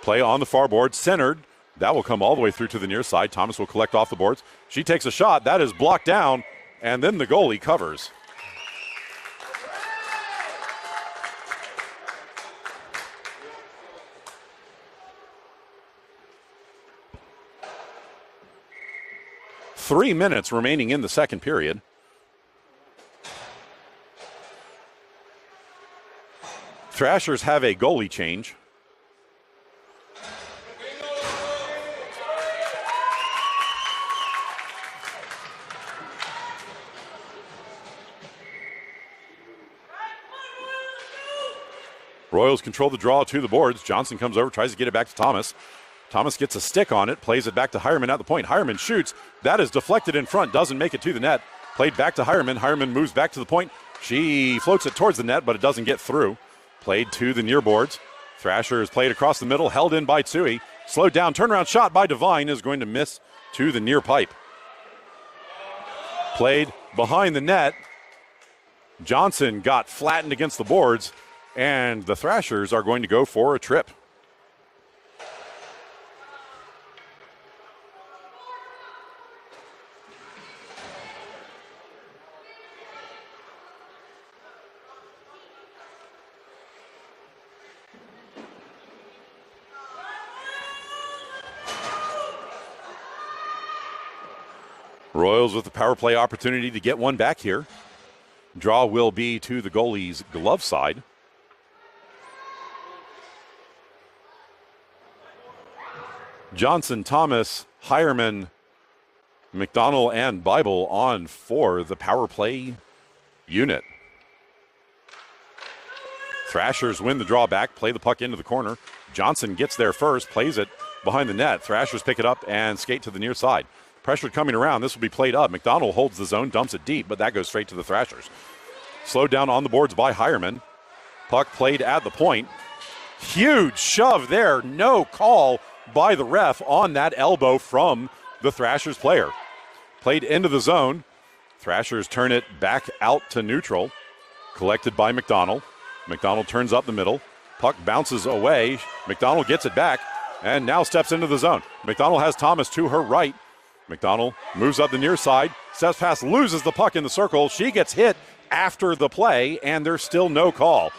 Play on the far board, centered. That will come all the way through to the near side. Thomas will collect off the boards. She takes a shot. That is blocked down, and then the goalie covers. Three minutes remaining in the second period. Thrashers have a goalie change. Royals control the draw to the boards. Johnson comes over, tries to get it back to Thomas. Thomas gets a stick on it, plays it back to Hireman at the point. Hireman shoots. That is deflected in front, doesn't make it to the net. Played back to Hireman. Hireman moves back to the point. She floats it towards the net, but it doesn't get through. Played to the near boards. Thrashers played across the middle, held in by Tsui. Slowed down, turnaround shot by Devine is going to miss to the near pipe. Played behind the net. Johnson got flattened against the boards, and the Thrashers are going to go for a trip. Royals with the power play opportunity to get one back here. Draw will be to the goalie's glove side. Johnson, Thomas, Hireman, McDonald, and Bible on for the power play unit. Thrashers win the draw back, play the puck into the corner. Johnson gets there first, plays it behind the net. Thrashers pick it up and skate to the near side. Pressure coming around. This will be played up. McDonald holds the zone, dumps it deep, but that goes straight to the Thrashers. Slowed down on the boards by Hireman. Puck played at the point. Huge shove there. No call by the ref on that elbow from the Thrashers player. Played into the zone. Thrashers turn it back out to neutral. Collected by McDonald. McDonald turns up the middle. Puck bounces away. McDonald gets it back and now steps into the zone. McDonald has Thomas to her right. McDonald moves up the near side, steps past, loses the puck in the circle. She gets hit after the play, and there's still no call.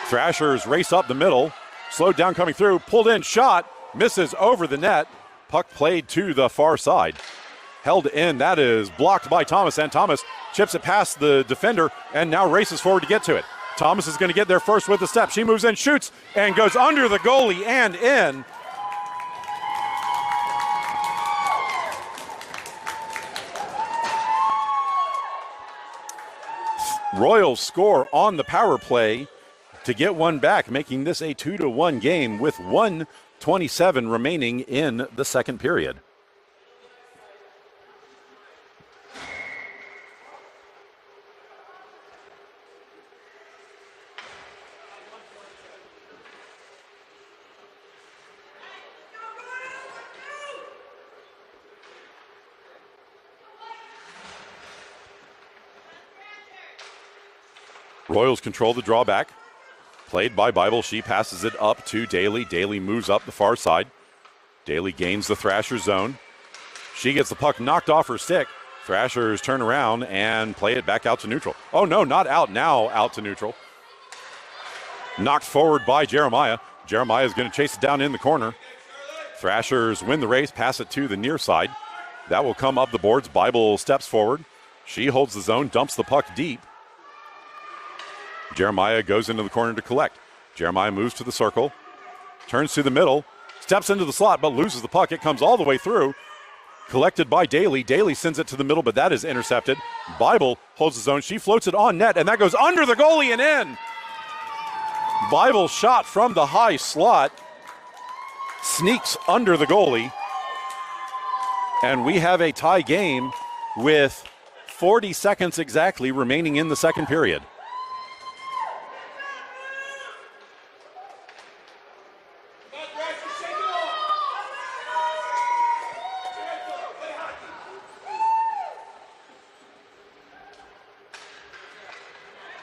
Thrashers race up the middle, slowed down coming through, pulled in, shot, misses over the net. Puck played to the far side. Held in, that is blocked by Thomas, and Thomas chips it past the defender and now races forward to get to it. Thomas is going to get there first with the step. She moves in, shoots, and goes under the goalie and in. Royals score on the power play to get one back, making this a 2-1 game with 1:27 remaining in the second period. Royals control the drawback. Played by Bible. She passes it up to Daly. Daly moves up the far side. Daly gains the Thrasher zone. She gets the puck knocked off her stick. Thrashers turn around and play it back out to neutral. Oh, no, not out now, out to neutral. Knocked forward by Jeremiah. Jeremiah is going to chase it down in the corner. Thrashers win the race, pass it to the near side. That will come up the boards. Bible steps forward. She holds the zone, dumps the puck deep. Jeremiah goes into the corner to collect. Jeremiah moves to the circle, turns to the middle, steps into the slot, but loses the puck. It comes all the way through. Collected by Daly. Daly sends it to the middle, but that is intercepted. Bible holds the zone. She floats it on net, and that goes under the goalie and in. Bible shot from the high slot, sneaks under the goalie, and we have a tie game with 40 seconds exactly remaining in the second period.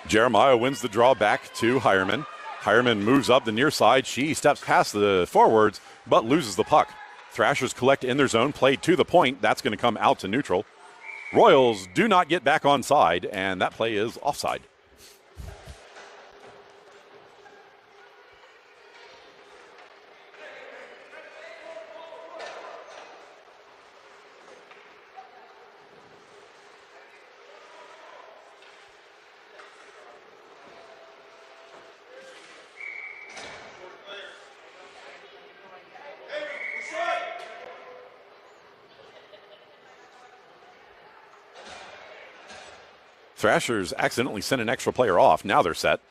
Jeremiah wins the draw back to Hireman. Hireman moves up the near side. She steps past the forwards, but loses the puck. Thrashers collect in their zone, played to the point. That's going to come out to neutral. Royals do not get back on side, and that play is offside. Thrashers accidentally sent an extra player off. Now they're set.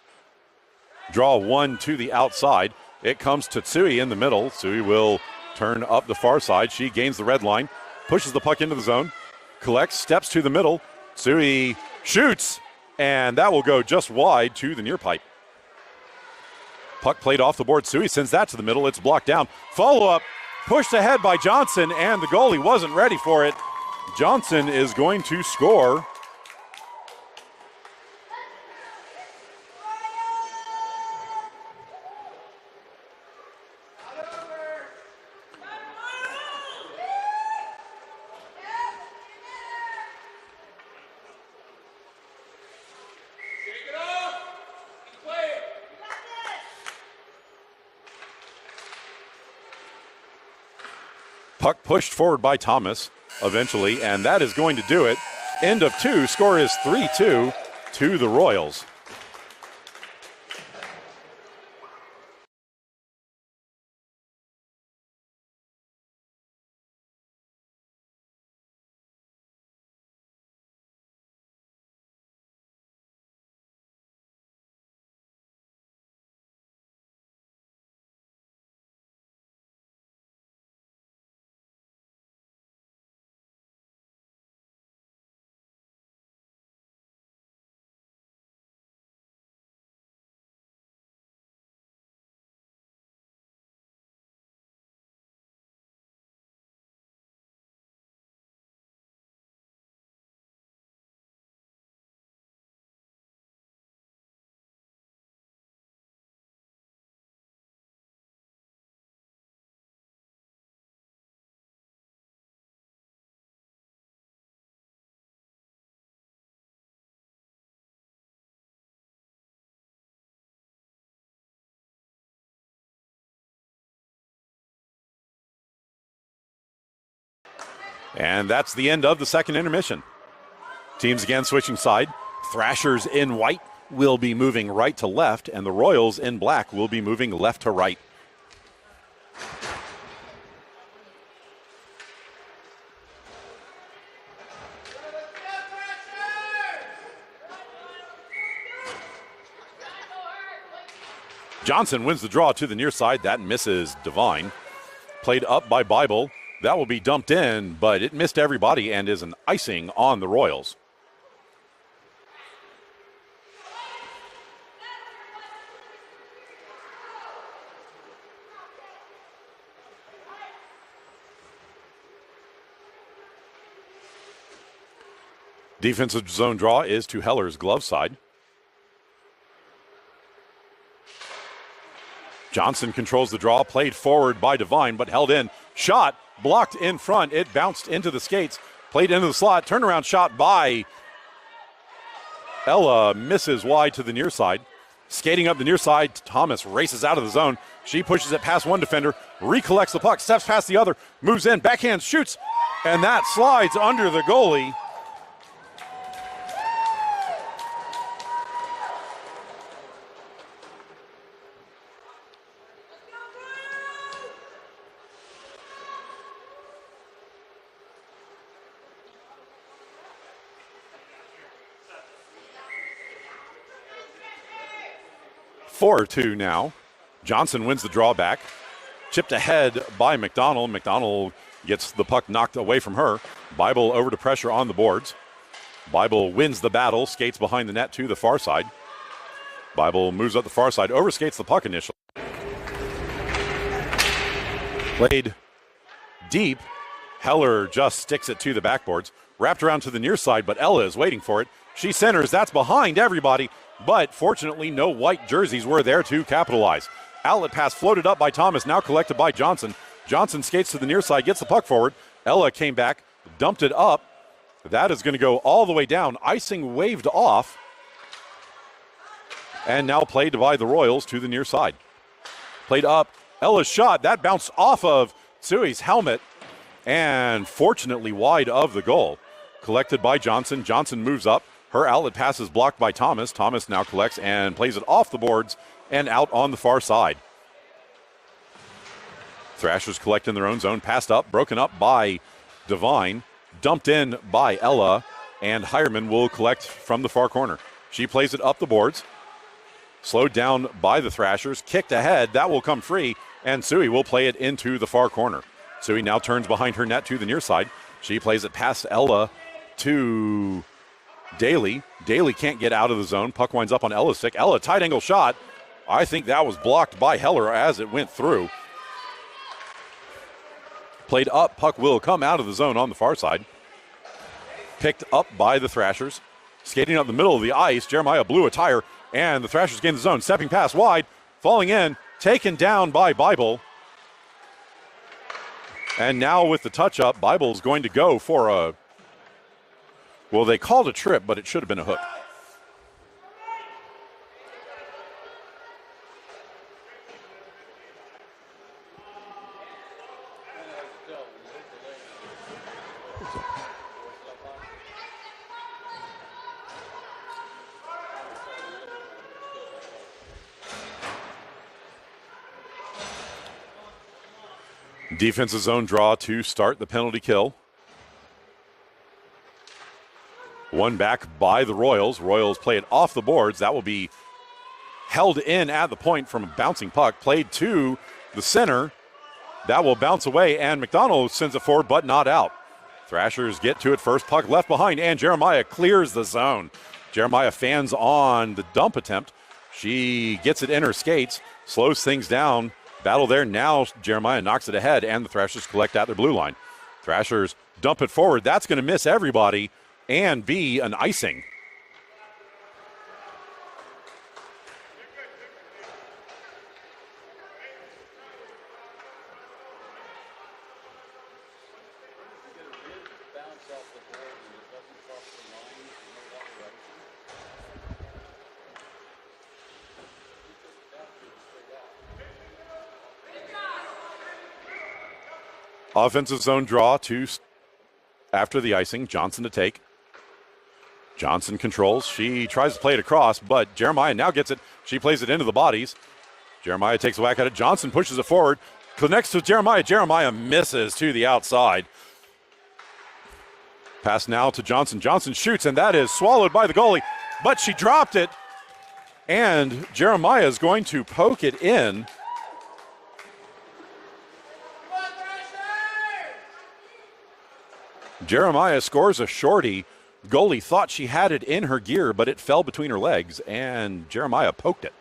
Draw one to the outside. It comes to Tsui in the middle. Tsui will turn up the far side. She gains the red line, pushes the puck into the zone, collects, steps to the middle. Tsui shoots, and that will go just wide to the near pipe. Puck played off the board. Sui sends that to the middle. It's blocked down. Follow-up pushed ahead by Johnson, and the goalie wasn't ready for it. Johnson is going to score. Puck pushed forward by Thomas eventually, and that is going to do it. End of two. Score is 3-2 to the Royals. And that's the end of the second intermission. Teams again switching side. Thrashers in white will be moving right to left, and the Royals in black will be moving left to right. Johnson wins the draw to the near side. That misses Devine. Played up by Bible. That will be dumped in, but it missed everybody and is an icing on the Royals. Defensive zone draw is to Heller's glove side. Johnson controls the draw, played forward by Devine, but held in. Shot blocked in front. It bounced into the skates, played into the slot. Turnaround shot by Ella, misses wide to the near side. Skating up the near side, Thomas races out of the zone. She pushes it past one defender, recollects the puck, steps past the other, moves in, backhand, shoots, and that slides under the goalie. (4-2) now. Johnson wins the draw back. Chipped ahead by McDonald. McDonald gets the puck knocked away from her. Bible over to pressure on the boards. Bible wins the battle, skates behind the net to the far side. Bible moves up the far side, overskates the puck initially. Played deep. Heller just sticks it to the backboards. Wrapped around to the near side, but Ella is waiting for it. She centers. That's behind everybody. But fortunately, no white jerseys were there to capitalize. Outlet pass floated up by Thomas, now collected by Johnson. Johnson skates to the near side, gets the puck forward. Ella came back, dumped it up. That is going to go all the way down. Icing waved off. And now played by the Royals to the near side. Played up. Ella's shot. That bounced off of Tsui's helmet. And fortunately wide of the goal. Collected by Johnson. Johnson moves up. Her outlet pass is blocked by Thomas. Thomas now collects and plays it off the boards and out on the far side. Thrashers collect in their own zone. Passed up, broken up by Devine. Dumped in by Ella, and Hireman will collect from the far corner. She plays it up the boards. Slowed down by the Thrashers. Kicked ahead. That will come free, and Sui will play it into the far corner. Sui now turns behind her net to the near side. She plays it past Ella to Daly. Daly can't get out of the zone. Puck winds up on Ella's stick. Ella, tight angle shot I think that was blocked by Heller as it went through. Played up, puck will come out of the zone on the far side. Picked up by the Thrashers. Skating up the middle of the ice, Jeremiah blew a tire, and the Thrashers gain the zone. Stepping past wide, falling in, taken down by Bible. And now with the touch-up, Bible's going to go for a, well, they called a trip, but it should have been a hook. Defensive zone draw to start the penalty kill. One back by the Royals. Royals play it off the boards. That will be held in at the point from a bouncing puck. Played to the center. That will bounce away, and McDonald sends it forward, but not out. Thrashers get to it first. Puck left behind, and Jeremiah clears the zone. Jeremiah fans on the dump attempt. She gets it in her skates, slows things down. Battle there. Now Jeremiah knocks it ahead, and the Thrashers collect at their blue line. Thrashers dump it forward. That's going to miss everybody and be an icing. Offensive zone draw to after the icing. Johnson to take. Johnson controls. She tries to play it across, but Jeremiah now gets it. She plays it into the bodies. Jeremiah takes a whack at it. Johnson pushes it forward. Connects to Jeremiah. Jeremiah misses to the outside. Pass now to Johnson. Johnson shoots, and that is swallowed by the goalie, but she dropped it, and Jeremiah is going to poke it in. Jeremiah scores a shorty. Goalie thought she had it in her gear, but it fell between her legs, and Jeremiah poked it.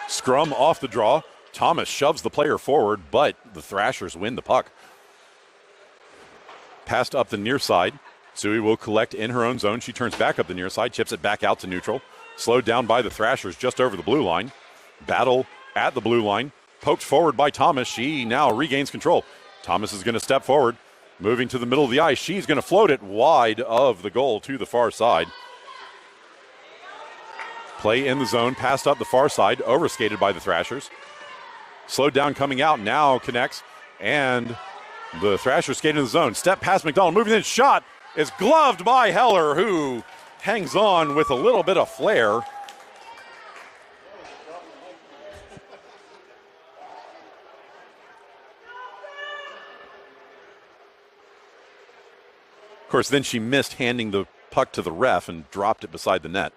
Scrum off the draw. Thomas shoves the player forward, but the Thrashers win the puck. Passed up the near side. Sui will collect in her own zone. She turns back up the near side, chips it back out to neutral. Slowed down by the Thrashers just over the blue line. Battle at the blue line. Poked forward by Thomas. She now regains control. Thomas is going to step forward. Moving to the middle of the ice. She's going to float it wide of the goal to the far side. Play in the zone. Passed up the far side. Overskated by the Thrashers. Slowed down coming out. Now connects. And the Thrashers skate in the zone. Step past McDonald. Moving in. Shot is gloved by Heller, who hangs on with a little bit of flair. Of course, then she missed handing the puck to the ref and dropped it beside the net.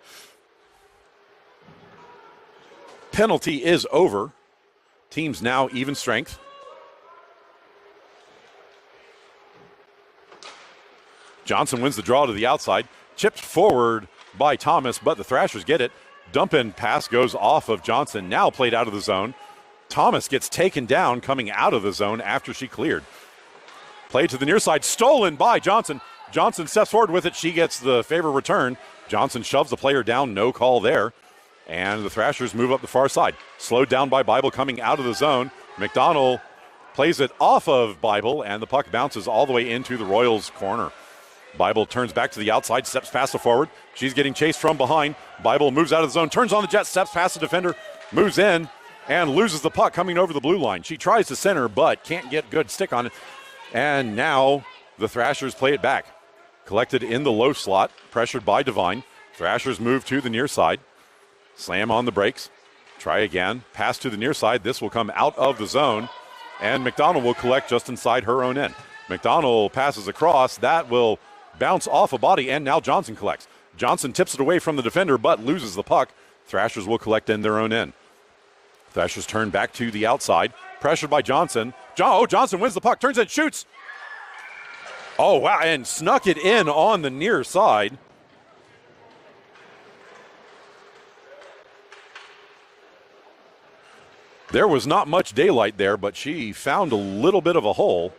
Penalty is over. Teams now even strength. Johnson wins the draw to the outside. Chipped forward by Thomas, but the Thrashers get it. Dump-in pass goes off of Johnson, now played out of the zone. Thomas gets taken down coming out of the zone after she cleared. Play to the near side, stolen by Johnson. Johnson steps forward with it. She gets the favor return. Johnson shoves the player down, no call there. And the Thrashers move up the far side. Slowed down by Bible coming out of the zone. McDonald plays it off of Bible, and the puck bounces all the way into the Royals' corner. Bible turns back to the outside, steps past the forward. She's getting chased from behind. Bible moves out of the zone, turns on the jet, steps past the defender, moves in, and loses the puck coming over the blue line. She tries to center, but can't get good stick on it. And now the Thrashers play it back. Collected in the low slot, pressured by Devine. Thrashers move to the near side. Slam on the brakes. Try again. Pass to the near side. This will come out of the zone, and McDonald will collect just inside her own end. McDonald passes across. That will bounce off a body, and now Johnson collects. Johnson tips it away from the defender, but loses the puck. Thrashers will collect in their own end. Thrashers turn back to the outside. Pressured by Johnson. Johnson wins the puck, turns it, shoots. Oh, wow, and snuck it in on the near side. There was not much daylight there, but she found a little bit of a hole.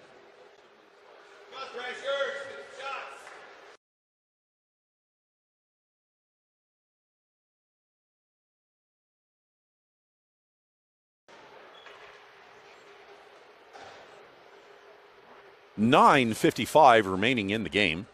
.9:55 remaining in the game.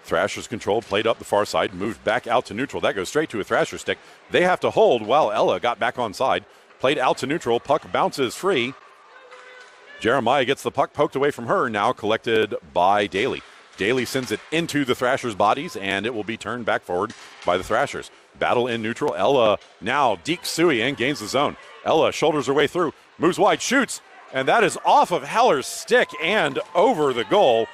Thrashers control, played up the far side, moved back out to neutral. That goes straight to a Thrasher stick. They have to hold while Ella got back on side. Played out to neutral, puck bounces free. Jeremiah gets the puck poked away from her, now collected by Daly. Daly sends it into the Thrashers' bodies, and it will be turned back forward by the Thrashers. Battle in neutral. Ella now dekes Suey and gains the zone. Ella shoulders her way through, moves wide, shoots, and that is off of Heller's stick and over the goal.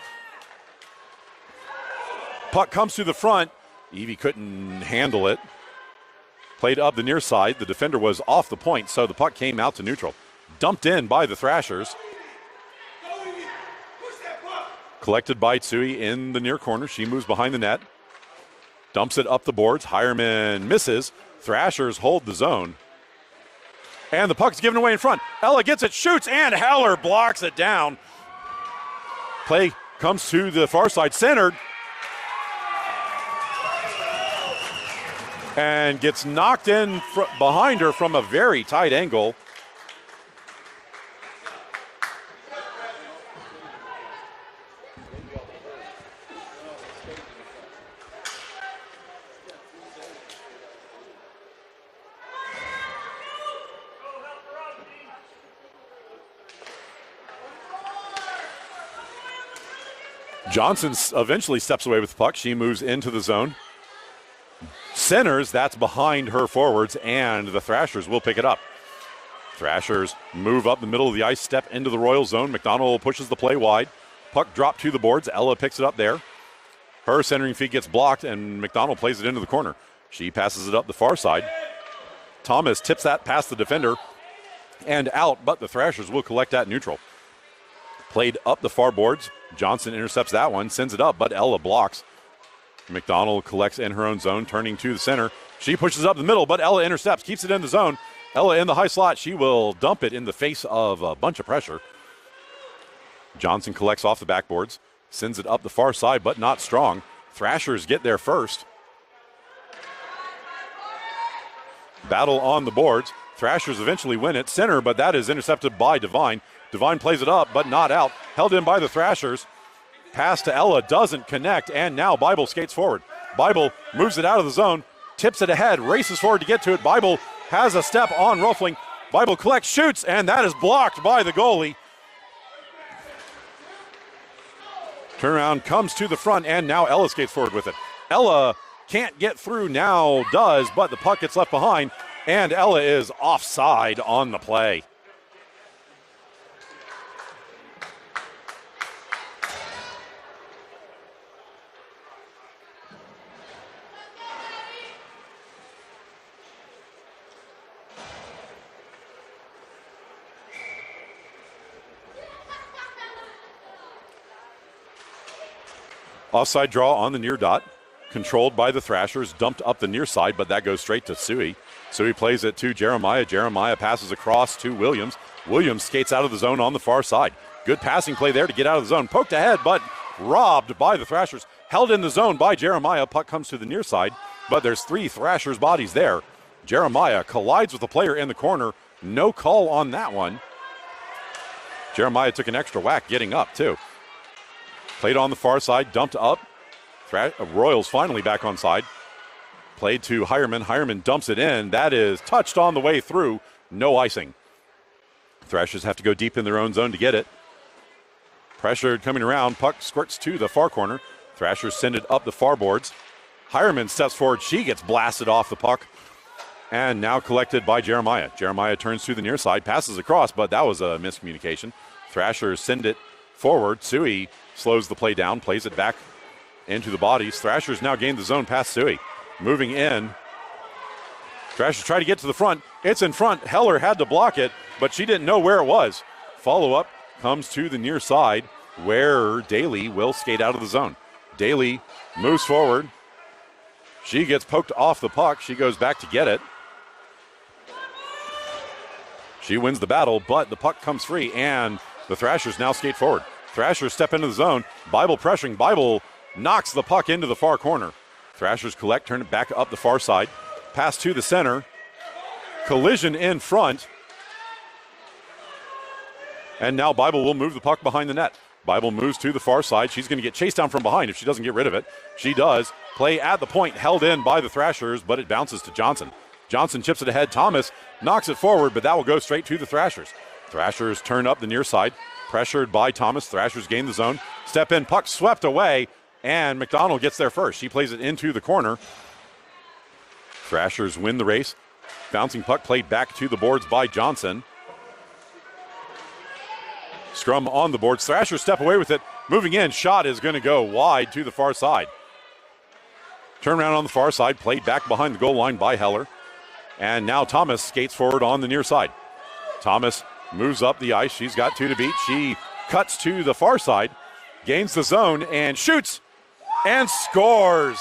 Puck comes to the front. Evie couldn't handle it. Played up the near side. The defender was off the point, so the puck came out to neutral. Dumped in by the Thrashers. Collected by Tsui in the near corner. She moves behind the net. Dumps it up the boards. Hireman misses. Thrashers hold the zone. And the puck's given away in front. Ella gets it, shoots, and Heller blocks it down. Play comes to the far side, centered. And gets knocked in behind her from a very tight angle. Johnson eventually steps away with the puck. She moves into the zone. Centers, that's behind her forwards, and the Thrashers will pick it up. Thrashers move up the middle of the ice, step into the Royal zone. McDonald pushes the play wide. Puck dropped to the boards. Ella picks it up there. Her centering feet gets blocked, and McDonald plays it into the corner. She passes it up the far side. Thomas tips that past the defender and out, but the Thrashers will collect at neutral. Played up the far boards. Johnson intercepts that one, sends it up, but Ella blocks. McDonald collects in her own zone, turning to the center. She pushes up the middle, but Ella intercepts, keeps it in the zone. Ella in the high slot. She will dump it in the face of a bunch of pressure. Johnson collects off the backboards, sends it up the far side, but not strong. Thrashers get there first. Battle on the boards. Thrashers eventually win it. Center, but that is intercepted by Devine. Devine plays it up, but not out. Held in by the Thrashers. Pass to Ella doesn't connect, and now Bible skates forward. Bible moves it out of the zone, tips it ahead, races forward to get to it. Bible has a step on Ruffling. Bible collects, shoots, and that is blocked by the goalie. Turnaround comes to the front, and now Ella skates forward with it. Ella can't get through, now does, but the puck gets left behind, and Ella is offside on the play. Offside draw on the near dot. Controlled by the Thrashers, dumped up the near side, but that goes straight to Suey. Suey plays it to Jeremiah. Jeremiah passes across to Williams. Williams skates out of the zone on the far side. Good passing play there to get out of the zone. Poked ahead, but robbed by the Thrashers. Held in the zone by Jeremiah. Puck comes to the near side, but there's three Thrashers bodies there. Jeremiah collides with the player in the corner. No call on that one. Jeremiah took an extra whack getting up, too. Played on the far side, dumped up. Royals finally back on side. Played to Hireman. Hireman dumps it in. That is touched on the way through. No icing. Thrashers have to go deep in their own zone to get it. Pressured coming around. Puck squirts to the far corner. Thrashers send it up the far boards. Hireman steps forward. She gets blasted off the puck. And now collected by Jeremiah. Jeremiah turns to the near side, passes across, but that was a miscommunication. Thrashers send it forward. Suey slows the play down, plays it back into the bodies. Thrashers now gain the zone past Suey. Moving in. Thrashers try to get to the front. It's in front. Heller had to block it, but she didn't know where it was. Follow-up comes to the near side where Daly will skate out of the zone. Daly moves forward. She gets poked off the puck. She goes back to get it. She wins the battle, but the puck comes free, and the Thrashers now skate forward. Thrashers step into the zone. Bible pressuring. Bible knocks the puck into the far corner. Thrashers collect, turn it back up the far side. Pass to the center. Collision in front. And now Bible will move the puck behind the net. Bible moves to the far side. She's going to get chased down from behind if she doesn't get rid of it. She does. Play at the point, held in by the Thrashers, but it bounces to Johnson. Johnson chips it ahead. Thomas knocks it forward, but that will go straight to the Thrashers. Thrashers turn up the near side. Pressured by Thomas. Thrashers gain the zone. Step in, puck swept away, and McDonald gets there first. She plays it into the corner. Thrashers win the race. Bouncing puck played back to the boards by Johnson. Scrum on the boards. Thrashers step away with it. Moving in. Shot is going to go wide to the far side. Turnaround on the far side. Played back behind the goal line by Heller. And now Thomas skates forward on the near side. Thomas moves up the ice. She's got 2 to beat. She cuts to the far side. Gains the zone and shoots and scores.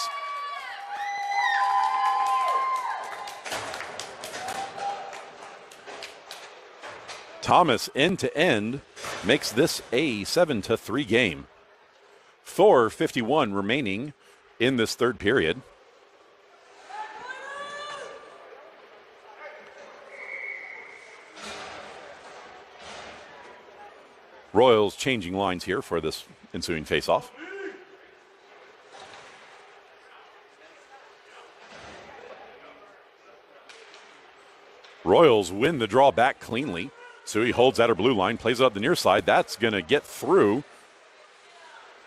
Thomas end to end makes this a 7-3 game. 4:51 remaining in this third period. Royals changing lines here for this ensuing faceoff. Royals win the draw back cleanly. Suey holds at her blue line, plays it up the near side. That's going to get through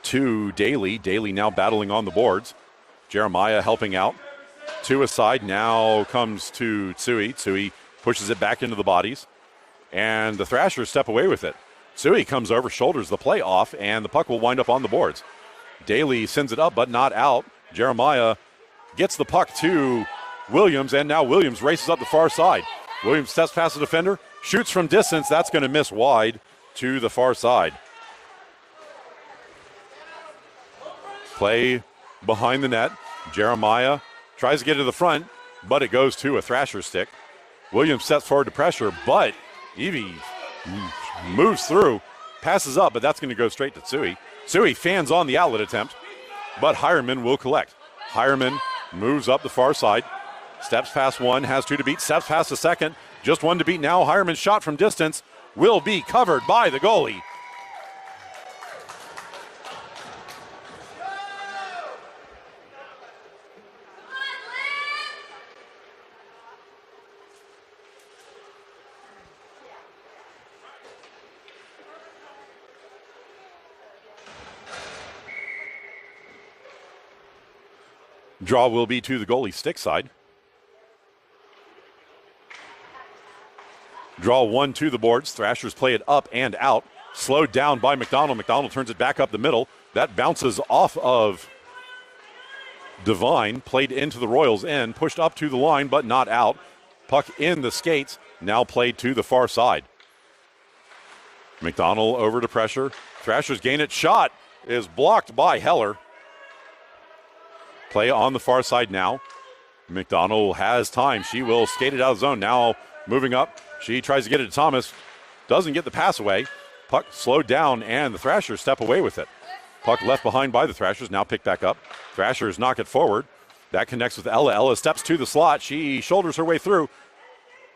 to Daly. Daly now battling on the boards. Jeremiah helping out. To a side now comes to Suey. Suey pushes it back into the bodies. And the Thrashers step away with it. Suey comes over, shoulders the play off, and the puck will wind up on the boards. Daly sends it up, but not out. Jeremiah gets the puck to Williams, and now Williams races up the far side. Williams steps past the defender, shoots from distance. That's going to miss wide to the far side. Play behind the net. Jeremiah tries to get to the front, but it goes to a Thrasher stick. Williams steps forward to pressure, but Evie moves through, passes up, but that's going to go straight to Suey. Suey fans on the outlet attempt, but Hireman will collect. Hireman moves up the far side, steps past one, has 2 to beat, steps past the second, just 1 to beat now. Hireman's shot from distance will be covered by the goalie. Draw will be to the goalie stick side. Draw 1 to the boards. Thrashers play it up and out. Slowed down by McDonald. McDonald turns it back up the middle. That bounces off of Devine. Played into the Royals end. Pushed up to the line, but not out. Puck in the skates. Now played to the far side. McDonald over to pressure. Thrashers gain it. Shot is blocked by Heller. Play on the far side now. McDonald has time. She will skate it out of the zone. Now moving up. She tries to get it to Thomas. Doesn't get the pass away. Puck slowed down, and the Thrashers step away with it. Puck left behind by the Thrashers. Now picked back up. Thrashers knock it forward. That connects with Ella. Ella steps to the slot. She shoulders her way through.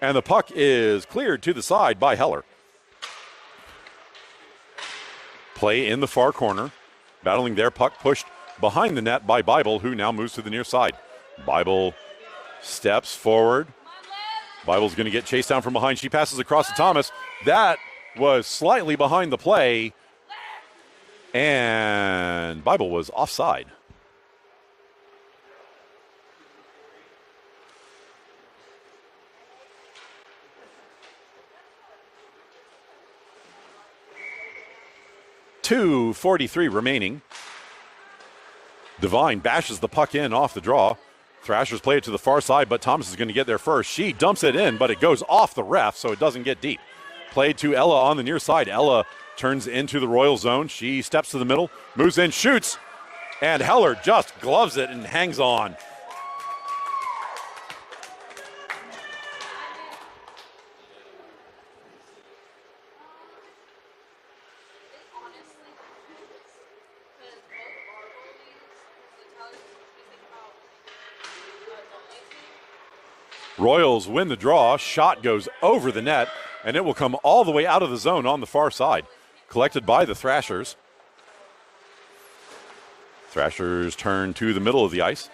And the puck is cleared to the side by Heller. Play in the far corner. Battling there. Puck pushed behind the net by Bible, who now moves to the near side. Bible steps forward. Bible's going to get chased down from behind. She passes across to Thomas. That was slightly behind the play, and Bible was offside. .243 remaining. Divine bashes the puck in off the draw. Thrashers play it to the far side, but Thomas is going to get there first. She dumps it in, but it goes off the ref, so it doesn't get deep. Played to Ella on the near side. Ella turns into the Royal zone. She steps to the middle, moves in, shoots, and Heller just gloves it and hangs on. Royals win the draw. Shot goes over the net, and it will come all the way out of the zone on the far side. Collected by the Thrashers. Thrashers turn to the middle of the ice.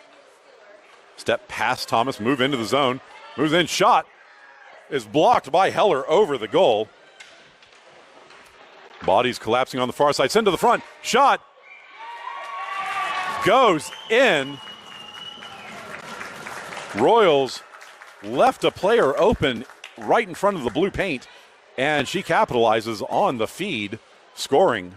Step past Thomas, move into the zone. Moves in, shot is blocked by Heller over the goal. Bodies collapsing on the far side. Send to the front. Shot goes in. Royals left a player open right in front of the blue paint, and she capitalizes on the feed, scoring.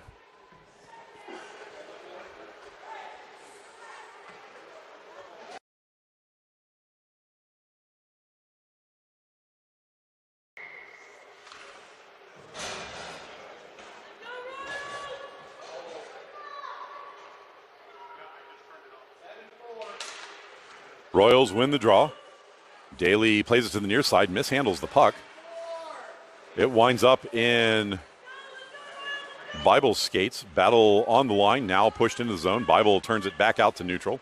Royals win the draw. Daly plays it to the near side, mishandles the puck. It winds up in Bible's skates. Battle on the line, now pushed into the zone. Bible turns it back out to neutral.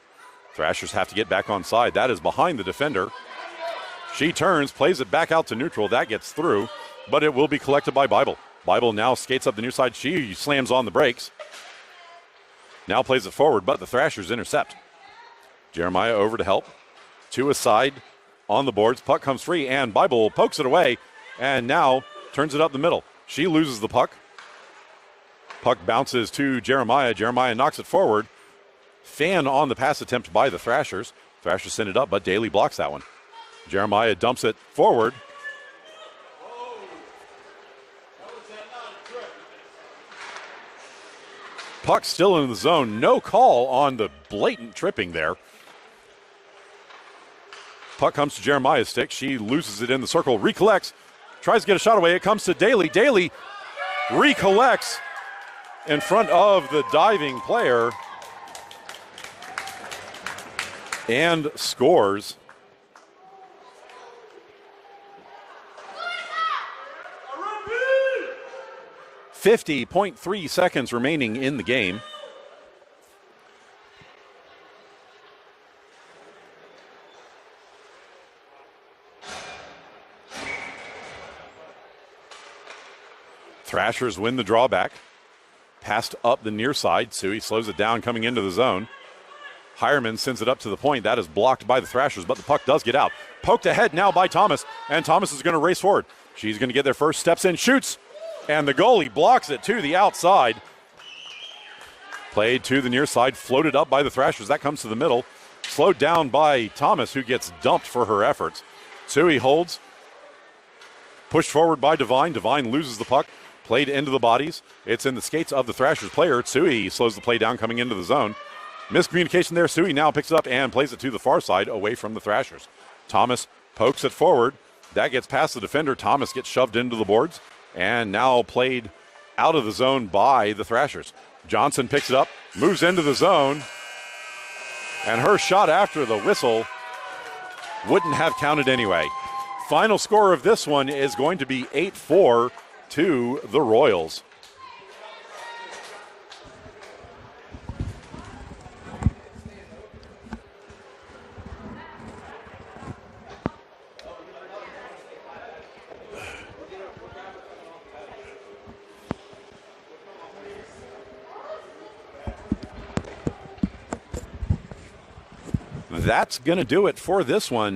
Thrashers have to get back on side. That is behind the defender. She turns, plays it back out to neutral. That gets through, but it will be collected by Bible. Bible now skates up the near side. She slams on the brakes. Now plays it forward, but the Thrashers intercept. Jeremiah over to help. To a side on the boards. Puck comes free, and Bible pokes it away, and now turns it up the middle. She loses the puck. Puck bounces to Jeremiah. Jeremiah knocks it forward. Fan on the pass attempt by the Thrashers. Thrashers send it up, but Daly blocks that one. Jeremiah dumps it forward. Puck still in the zone. No call on the blatant tripping there. Puck comes to Jeremiah's stick. She loses it in the circle, recollects, tries to get a shot away. It comes to Daly. Daly recollects in front of the diving player and scores. .3 seconds remaining in the game. Thrashers win the drawback. Passed up the near side. Suey slows it down coming into the zone. Hireman sends it up to the point. That is blocked by the Thrashers, but the puck does get out. Poked ahead now by Thomas, and Thomas is going to race forward. She's going to get there first, steps in, shoots, and the goalie blocks it to the outside. Played to the near side, floated up by the Thrashers. That comes to the middle. Slowed down by Thomas, who gets dumped for her efforts. Suey holds. Pushed forward by Divine. Divine loses the puck. Played into the bodies. It's in the skates of the Thrashers player. Suey slows the play down coming into the zone. Miscommunication there. Suey now picks it up and plays it to the far side away from the Thrashers. Thomas pokes it forward. That gets past the defender. Thomas gets shoved into the boards and now played out of the zone by the Thrashers. Johnson picks it up, moves into the zone, and her shot after the whistle wouldn't have counted anyway. Final score of this one is going to be 8-4 to the Royals. That's going to do it for this one.